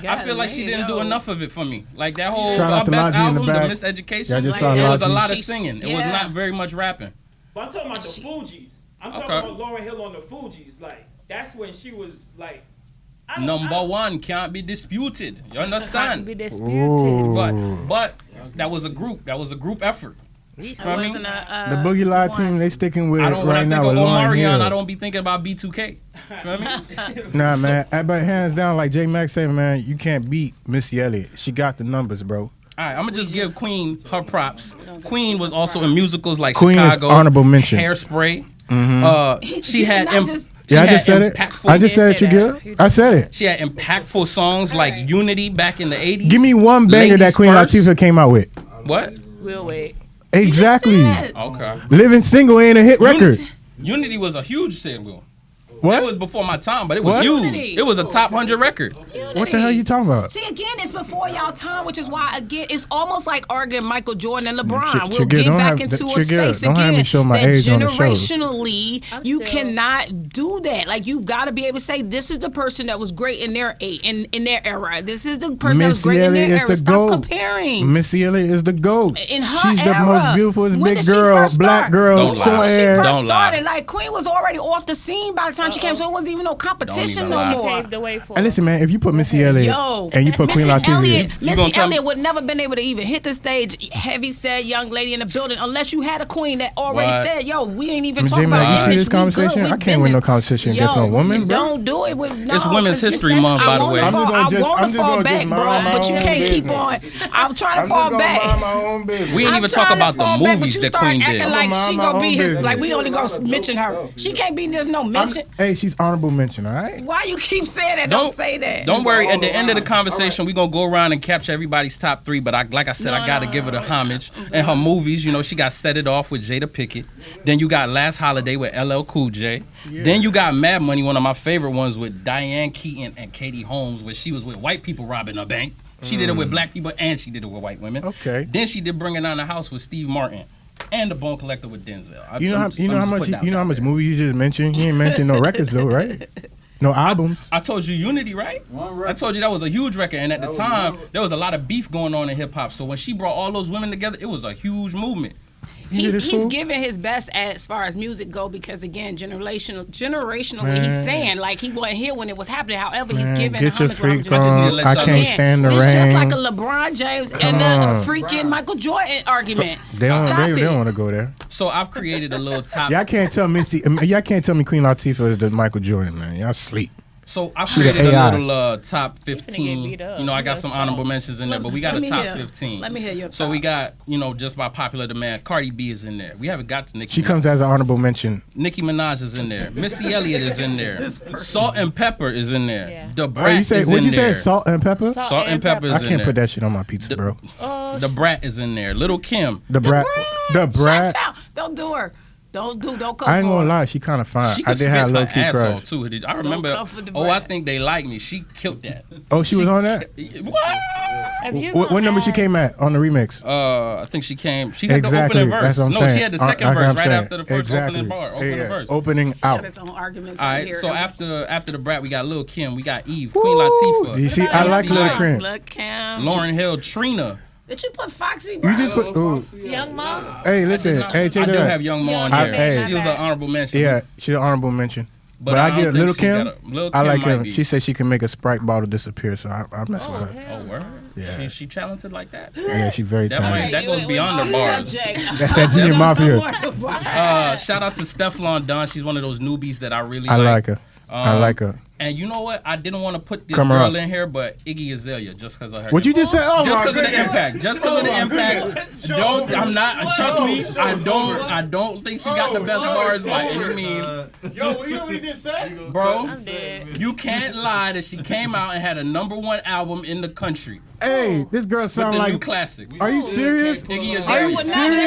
I feel like she didn't do enough of it for me. Like that whole Shout out our to best Logic in the album, The back. Miseducation, Y'all just saw it was a Logic. lot of She's- singing. It was yeah. not very much rapping. But I'm talking about the Fugees. I'm talking Okay. about Lauryn Hill on the Fugees. Like that's when she was like Number one can't be disputed. You Can't understand? be disputed. Ooh. But that was a group. That was a group effort. It I mean, wasn't a, The Boogie Live team, they sticking with I don't. When I right think now of with Lauren Omarion, Hill. I don't be thinking about B2K. Feel me? Nah, man. But hands down, like Jmac said, man, you can't beat Missy Elliott. She got the numbers, bro. All right, I'm gonna just give Queen her props. Queen was also in musicals like Queen is Chicago, honorable mention. Hairspray. She did had. not just- Yeah, I had just said it. impactful- I just said it, you good? I said it. She had impactful songs like Unity back in the 80s. Give me one banger Ladies that Queen First. Latifah came out with. What? We'll wait. Exactly. Okay. Living Single ain't a hit record. Unity was a huge single. What? It was before my time, but it was What? huge. Unity. It was a top 100 record. What the hell you talking about? See, again, it's before y'all time, which is why, again, it's almost like arguing Michael Jordan and LeBron. Chigga, We'll get don't back have- into a Chigga, space don't again have me show my that age on the show. generationally, you still- cannot do that. Like, you got to be able to say, this is the person that was great in their era. This is the person that was Missy great in Elliott their is era. the Stop GOAT. comparing. Missy Elliott is the GOAT. In her She's era, the most beautiful when big did she girl, first black start? girl, Don't lie. short When she hair. first Don't lie. started, like, Queen was already off the scene by the time she came, so it wasn't even no competition even no lie. more. Paved the way for And listen, man, if you put Missy Elliott Yo, and you put Queen Missy Latifah, Elliott, gonna Missy tell me- Elliott would never been able to even hit the stage, heavy set young lady in the building, unless you had a queen that already What? said, "Yo, we ain't even I mean, talking J-Mac, about you see image. this We conversation? good. We I can't win no business." competition against no woman, bro. Don't do it with no. It's Women's 'cause History you- Month, by the I way. wanna I'm fall- just I gonna want just to fall mind back, my bro, but you own can't keep business. on. I'm trying to fall back. We ain't I'm even talk trying to about the fall back, but movies you that start Queen acting did. like I'ma she mind my gonna be own his. business. Like we only gonna mention her. She can't be just no mention. Hey, she's honorable mention, all right? Why you keep saying that? Don't say that. Don't worry. At the end of the conversation, we're gonna go around and capture everybody's top 3. But like I said, I gotta give her the homage. And her movies, you know, she got Set It Off with Jada Pinkett. Then you got Last Holiday with LL Cool J. Then you got Mad Money, one of my favorite ones, with Diane Keaton and Katie Holmes, where she was with white people robbing a bank. She did it with black people and she did it with white women. Okay. Then she did Bringing Down the House with Steve Martin and The Bone Collector with Denzel. You know how much movies you just mentioned? You ain't mentioned no records though, right? No albums. I told you Unity, right? One record. I told you that was a huge record, and at the time there was a lot of beef going on in hip hop. So when she brought all those women together, it was a huge movement. He's giving his best as far as music go because again, generationally, Man. he's saying like he wasn't here when it was happening. However, he's Man, giving get your homage. where freak homage is need to on. let I y'all can't know. stand the It's rain. just like a LeBron James and a on. freaking Michael Jordan argument. They don't, Stop they it. don't want to go there. So I've created a little top. Y'all can't tell Missy. Y'all can't tell me Queen Latifah is the Michael Jordan, man. Y'all sleep. So I She the created a AI. little top get 15. beat up. You know, I got You some gotta honorable stop. mentions in there, but we got Let a me top hear. 15. Let me hear your So top. we got, you know, just by popular demand, Cardi B is in there. We haven't got to Nicki. She Minaj. comes as an honorable mention. Nicki Minaj is in there. Missy Elliott is in there. Salt and Pepper is in there. Yeah. The Oh, Brat you say is what in you say? there. Salt and pepper? Salt and Pepper I is in can't there. put that shit on my pizza, bro. The Brat is in there. Little Kim. The brat. The brat. Shut out. Don't do her. Don't come I ain't for gonna her. lie, she kind of fine. She I could did spit have her low key ass off crush. too. I remember. come for the Oh, I Brat. think they like me. She killed that. Oh, she was on that. What? What number she came at on the remix? I think she came. She had the Exactly. opening verse. That's what I'm No, saying. she had the second That's what verse I'm right saying. after the first Exactly. opening verse. Opening out. Got his own arguments All over right. here. So after the Brat, we got Lil Kim. We got Eve, Queen Latifah. You see, I like Lil Kim. Look, Cam. Lauren Hill, Trina. Did you put Foxy? Bro? You just put. Ooh. Young Mom. Hey, listen. Hey, I check do that. have Young Mo on I- here. hey. She was an honorable mention. Yeah, she's an honorable mention. But I get Little Kim. Lil' I Kim like might him. be. She said she can make a Sprite bottle disappear, so I mess with her. hell Oh, word? Yeah. She talented like that? Yeah, she's very talented. That goes beyond the bars. That's that Junior Mafia. Shout out to Stefflon Dunn. She's one of those newbies that I really I like her. I like her. And you know what? I didn't want to put this Come girl up. in here, but Iggy Azalea, just because of her. What you just said? Oh just my because of the goodness. impact. Just because of the impact. I'm not. Trust me. I don't think she got the best bars by any means. Yo, you know what he just said? Bro, I'm dead. you can't lie that she came out and had a #1 album in the country Hey, this girl with sound the new like. classic. Are you serious? Iggy They Azalea.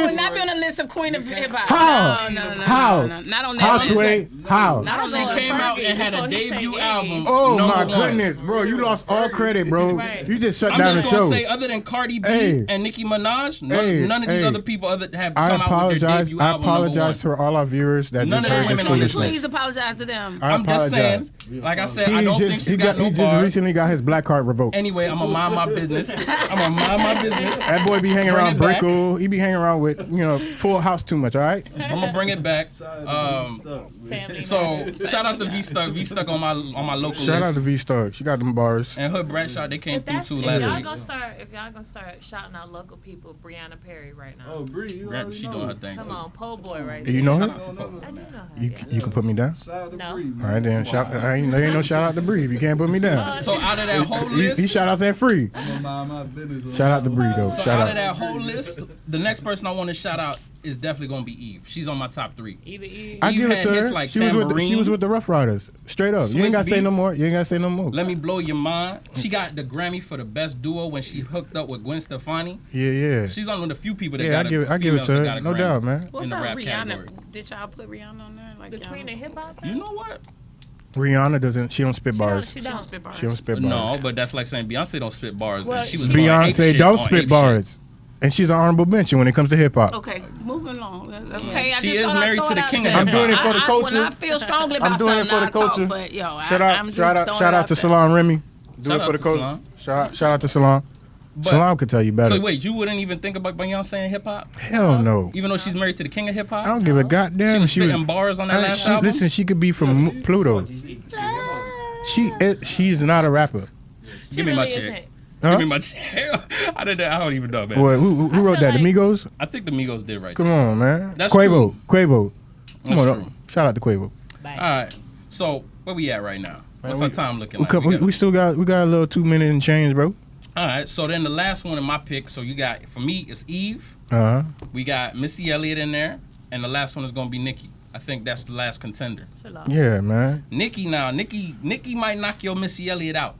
would not be on the list of Queen of Hip Hop. How? No. How? Not on that How, list. Sway? How? Not on She that came out and had a Before he say debut Iggy. album. Oh my #1. goodness, bro! You lost all credit, bro. Right. You just shut I'm down the just gonna show. say, other than Cardi B Hey. and Nicki Minaj, Hey, none of these hey. other people have I come out with their apologize. debut I album. apologize #1. to all our viewers that None just of heard them this women on this foolishness. Please apologize to them. I I'm just saying, apologize. like I said, I don't think she's got no he just bars. recently got his black card revoked. Anyway, I'm gonna mind my business. That boy be hanging Bring around it back. Brickle. He be hanging around with, Full House too much, all right? I'm gonna bring it back. Family So shout out to V Stuck on my local Shout out list. to V-Star. She got them bars. And Hood Bradshaw, they came If through that's too if last y'all week. gonna start shouting out local people, Brianna Perry right now. Oh, Bree, you already She know. doing her thing. Come So on, pole boy right You there. know shout her? out to Pope, I do man. know her. You, yeah. you can put me down? Shout out to No. Bree, man. All right, then. There ain't no shout out to Bree. You can't put me down. So out of that whole He list, shout outs ain't free. I'm gonna mind my business. on Shout out to that Bree, one. though. so Shout out of out. that whole list, the next person I want to shout out is definitely gonna be Eve. She's on my top 3. Either E. I Eve give it had to hits her. like She was Tambourine. with the Rough Riders. Straight up. You ain't Swiss got to say no Beats. more. You ain't got to say no more. Let Me Blow Your Mind. She got the Grammy for the best duo when she hooked up with Gwen Stefani. Yeah. She's one of the few people that Yeah, got I give it females to that her. got a No Grammy doubt, man. What in the about rap Rihanna? category. Did y'all put Rihanna on there? Like The y'all- queen of hip hop. You know what? Rihanna doesn't. She don't spit She bars. don't. She don't spit bars. She don't spit bars. No, but that's like saying Beyonce don't spit bars. Well, she was doing ape Beyonce shit don't on spit ape bars. And she's an honorable mention when it comes to hip hop. Okay, moving along. Okay, I She just is thought I'd married throw to it the out king of there. I'm doing it for the When culture. I feel strongly I'm about doing it something, for the I talk, culture. but yo, Shout I'm out, just shout out, throwing shout it out to there. Salon Remy. Do Shout it out for the to culture. Salon. Shout out to Salon. But- Salon could tell you better. So wait, you wouldn't even think about Beyonce in hip hop, Hell no. even though she's married to the king of hip hop. I don't give a goddamn. She was spitting bars on that last album. Listen, she could be from Pluto. She's not a rapper. Give me my really check. isn't. Huh? Give me my check. I don't even know, man. Boy, who wrote that? The like- Migos? I think the Migos did right. Come on, man. That's Quavo. true. Come That's on. true. Shout out to Quavo. All right. So where we at right now? What's we- our time looking We, like? come, We got- we still got a little 2 minute and change, bro. All right. So then the last one in my pick. So you got for me it's Eve. Uh huh. We got Missy Elliott in there, and the last one is gonna be Nicki. I think that's the last contender. Chill out. Yeah, man. Nicki might knock your Missy Elliott out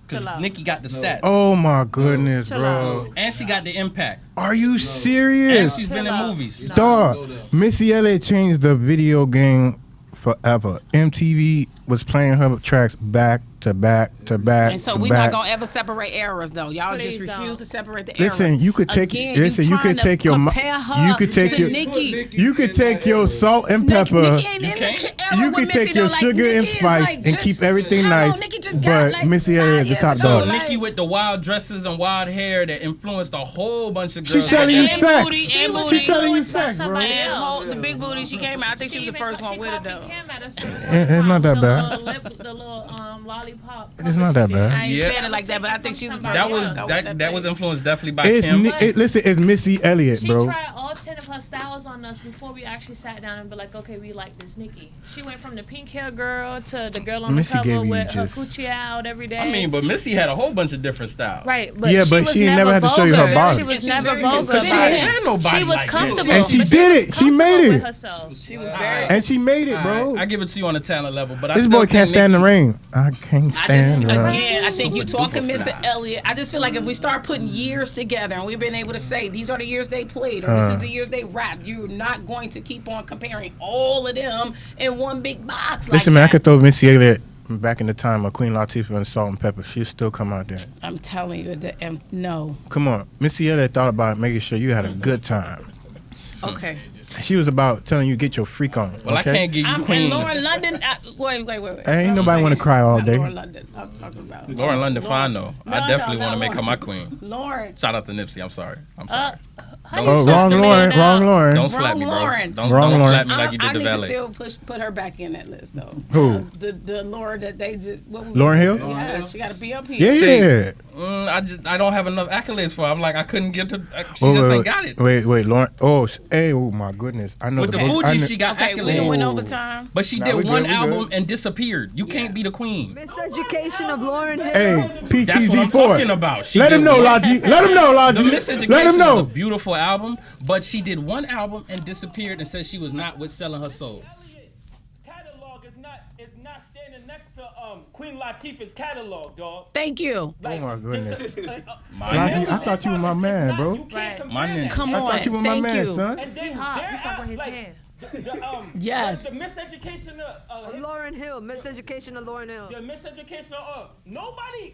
because Chill out. Nicki got the stats. Oh my goodness, Chill bro. And she got the impact. Are you And serious? she's been in Chill out. movies. No. Dog, Missy Elliott changed the video game forever. MTV was playing her tracks back to back to back And so to we're back. not gonna ever separate eras, though. Y'all Please just refuse don't. to separate the eras. Listen, you could take Again, listen, you trying could to take your compare her you could take to your Nicki. you could take your salt and pepper. Nicki ain't in can't. the era You with could Missy, take your though. Like, sugar and Nicki is spice like and just- keep everything I don't know, nice. Nicki just But got, like, Missy Elliott is the fire. top So dog. Like- Nicki with the wild dresses and wild hair that influenced a whole bunch of girls. She's selling you And sex. booty, and She's booty. selling you Influenced by sex, bro. somebody And else. the big booty, she came out. I think she was the first one with it, though. It's not that bad. The little lollipop. It's not that bad. I ain't Yeah. saying it like that, but I think she was the first That one was to go with that was thing. influenced definitely by It's Kim. listen, it's Missy Elliott, She bro. tried all 10 of her styles on us before we actually sat down and be like, okay, we like this Nicki. She went from the pink hair girl to the girl on Missy the cover gave you with her just- coochie out every day. I mean, but Missy had a whole bunch of different styles. Right, but Yeah, she but was she ain't never had to show you her vulgar. body. She was She's never very vulgar. consistent. She about ain't it. had nobody She was like comfortable. this. And she but did it. was She made comfortable it. with herself. She was very. And she made it, bro. I give it to you on a talent level, but I This still boy can't think stand the Nicki- rain. I can't I just, stand the rain. again, I think you're talking Missy Elliott. I just feel like if we start putting years together and we've been able to say these are the years they played or this is the years they rapped, you're not going to keep on comparing all of them in one big box. Like Listen, man, I that. could throw Missy Elliott back in the time of Queen Latifah and Salt and Pepper. She'd still come out there. I'm telling you that. No. Come on. Missy Elliott thought about making sure you had a good time. Okay. She was about telling you get your freak on. Well, okay? I can't give you And Queen. Lauren London. Wait. Ain't nobody want to cry all Not day. Lauren London. I'm talking about Lauren London, fine though. I No, definitely no, want to not make her Lauren. my queen. Lauren. Shout out to Nipsey. I'm sorry. Oh, wrong Lauren. Wrong Lauren. Don't slap me, bro. Lauren. Don't Lauren. slap me like you did I the need to valet. still put her back in that list though. Who? The Lauren that they just. What was Lauren it? Hill? Yeah, she got to be up here. Yeah. I don't have enough accolades for her. I'm like, I couldn't get to. She just ain't got it. Wait, Lauren. Oh, oh my goodness. I know With the Fuji, she got Okay, accolades. we done went overtime. But she Nah, did we one good, we album good. and disappeared. You can't be the queen. Miseducation of Lauren Hill. Hey, PTZ4. That's what I'm talking about. She Let him did know, one- Logic. Let him know, The Logic. Miseducation Let him is a know. beautiful album, but she did one album and disappeared and said she was not with selling her soul. Catalog is not standing next to Queen Latifah's catalog, dog. Thank you. Like, Oh, my goodness. I I thought you were my man, bro. You can't compare My ninja. that. Come I on. thought you were my Thank man, you. son. And He then hot. there He talking are, about his like, hair. Yes. The miseducation of Lauren Hill. Miseducation of Lauren Hill. the miseducation of nobody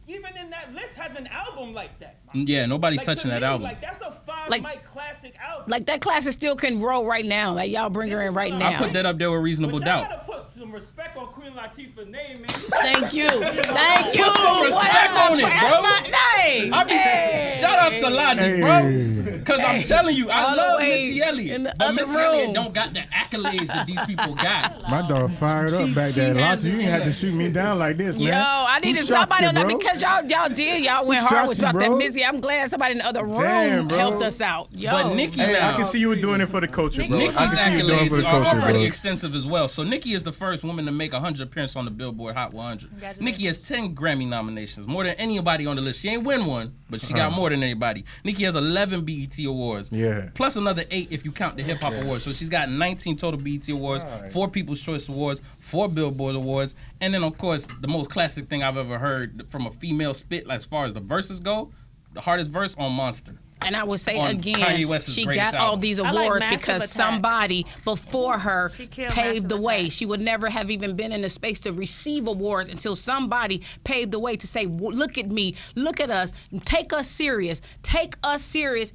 even in that list has an album like that. Yeah, nobody's Like, touching to that me, album. Like that's a Like- mic classic album. Like that classic still can roll right now. Like y'all bring her in right I now. put that up there with But reasonable y'all doubt. gotta put some respect on Queen Latifah's name, man. Thank you. Thank you. Put some respect Whatever. on it, That's bro. my name. I mean, shout out to Logic, bro. Because I'm telling you, I All the love way Missy Elliott. in the But other Missy Elliott room. don't got the accolades that these people got. My dog fired up back she there. has Logic, you ain't had to shoot me down like this, man. Yo, I Who needed shot somebody you, on that bro? because y'all did. Y'all went Who hard shot with you, about that bro? Missy. I'm glad somebody in the other room Damn, bro. helped us out. Yo. But Nicki Hey, I now. can see you were doing it for the culture, bro. Nicki's I can see you doing it for accolades the are culture, already bro. extensive as well. So Nicki is the first woman to make 100 appearances on the Billboard Hot 100. Congratulations. Nicki has 10 Grammy nominations, more than anybody on the list. She ain't win one, but she got more than anybody. Nicki has 11 BET awards, Yeah. plus another 8 if you count the Hip Hop Awards. So she's got 19 total BET awards, Right. 4 People's Choice Awards, 4 Billboard Awards, and then of course the most classic thing I've ever heard from a female spit, like, as far as the verses go, the hardest verse on Monster. And I would say On again, Kanye West's she greatest got all album. these I like awards Massive because Attack. somebody before her She killed paved the Massive way. Attack. She would never have even been in the space to receive awards until somebody paved the way to say, look at me, look at us, take us serious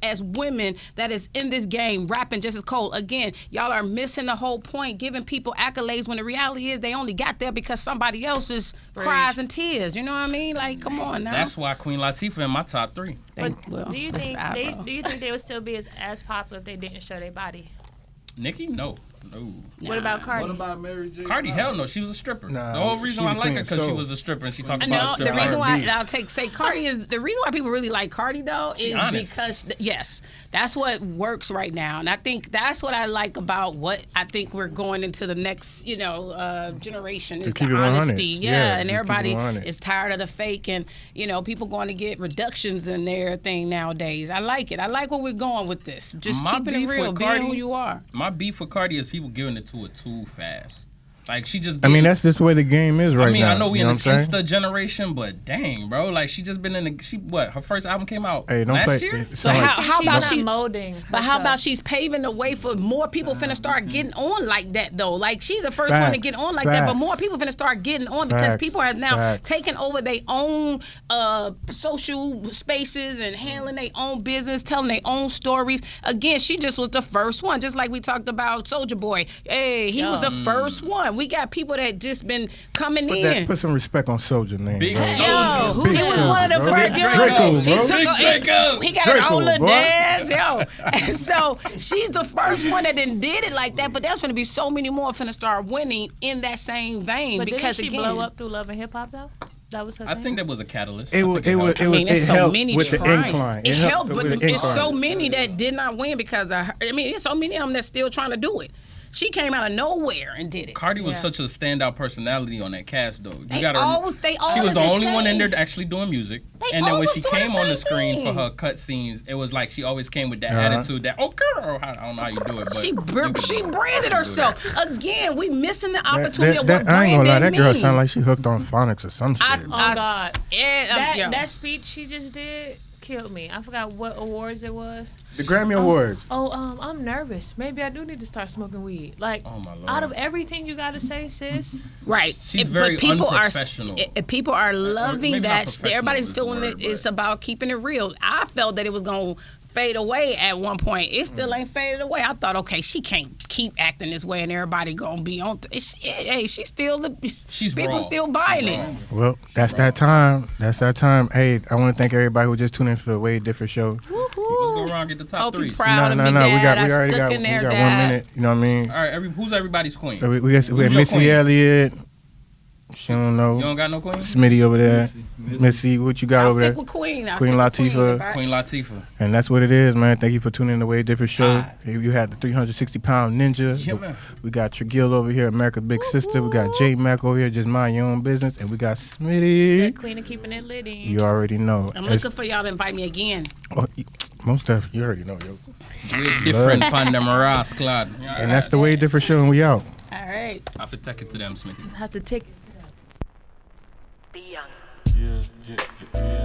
as women that is in this game, rapping just as cold. Again, y'all are missing the whole point, giving people accolades when the reality is they only got there because somebody else's cries and tears. You know what I mean? Like, come on now. That's why Queen Latifah in my top 3. Well, Do you that's think the eyebrow. they would still be as popular if they didn't show their body? Nicki, no. What about Cardi? What about Mary J. Cardi, Blige? hell no, she was a stripper. Nah, the whole reason she I the like her queen, because she so- was a stripper and she talked No, about the stripper. reason why R&B. say Cardi is the reason why people really like Cardi though She is honest. because yes, that's what works right now, and I think that's what I like about what I think we're going into the next generation is keep the it 100. honesty, Yeah, and just keep it everybody 100. is tired of the fake, and people going to get reductions in their thing nowadays. I like it. I like where we're going with this. Just My keeping it beef with real, being Cardi- who you are. My beef with Cardi is people giving it to her too fast. Like, she just. I mean, getting- that's just the way the game is right now. I know we you in know this what I'm saying? Insta generation, but dang, bro, like she just been in the. Her first album came out Hey, don't last play. year. it So sound like- how She's about not she? molding? But how herself. about she's paving the way for more people finna start getting on like that though? Like she's the first one to Facts. get on like that, but Facts. more people finna start getting on because Facts. people are now Facts. taking over their own social spaces and handling their own business, telling their own stories. Again, she just was the first one, just like we talked about Soulja Boy. Hey, he was the first one. We got people that just been coming in. Put some respect on Soulja name. Big bro. Soulja. Yo, Big he was Soulja, one of the bro. first. Big yo, Draco, he bro. took Big a- Draco. He got his Draco, own little boy. dance, yo. And so she's the first one that did it like that. But there's going to be so many more finna start winning in that same vein But because didn't she again, blow up through Love and Hip Hop though? That was her I thing? think that was a catalyst. It was. It was. I mean, it's it so helped many with the trying. incline. It helped, but with the it's so incline. many that did not win because of her. I mean, there's so many of them that's still trying to do it. She came out of nowhere and did it. Cardi was such a standout personality on that cast, though. They all she was the the only one in same. there actually doing music. They And then when always she doing came the on the same screen thing. for her cut scenes, it was like she always came with that attitude that, oh, girl, I don't know how you do it. But She you can do branded it. herself. Again, we missing the opportunity of what I ain't gonna lie. That branding girl means. sound like she hooked on phonics or some shit. God. Yeah, That speech she just did killed me. I forgot what awards it was. The Grammy Awards. I'm nervous. Maybe I do need to start smoking weed. Like, Oh, my Lord. out of everything you got to say, sis. Right. She's very but people unprofessional. people are loving maybe not that. professional Everybody's is the feeling word, it's but- about keeping it real. I felt that it was going to fade away at one point. It still ain't faded away. I thought, okay, she can't keep acting this way and everybody gonna be on. Hey, she's still people raw. still buying it. Well, that's that time. That's that time. Hey, I want to thank everybody who just tuned in for the Wade Different show. Let's go around and get the top Hope three. you proud of me, We already got in there, 1 Dad. minute. You know what I mean? All right, who's everybody's queen? We got Missy queen? Elliott. She don't know. You don't got no queen? Smitty over there. Missy, what you got I'll over there? stick with Queen. Queen Latifah. Queen Latifah. And that's what it is, man. Thank you for tuning in to Way Different Show. You had the 360-pound ninja. Yeah, man. We got Tragil over here, America's Big Sister. We got Jmac over here, just mind your own business. And we got Smitty. The queen of keeping it litty. You already know. I'm looking for y'all to invite me again. Oh, most stuff, you already know, yo. We're different Pandamara Squad. And that's the Way Different Show, and we out. All right. I have to take it to them, Smithy. Have to take it. Be young. Yeah.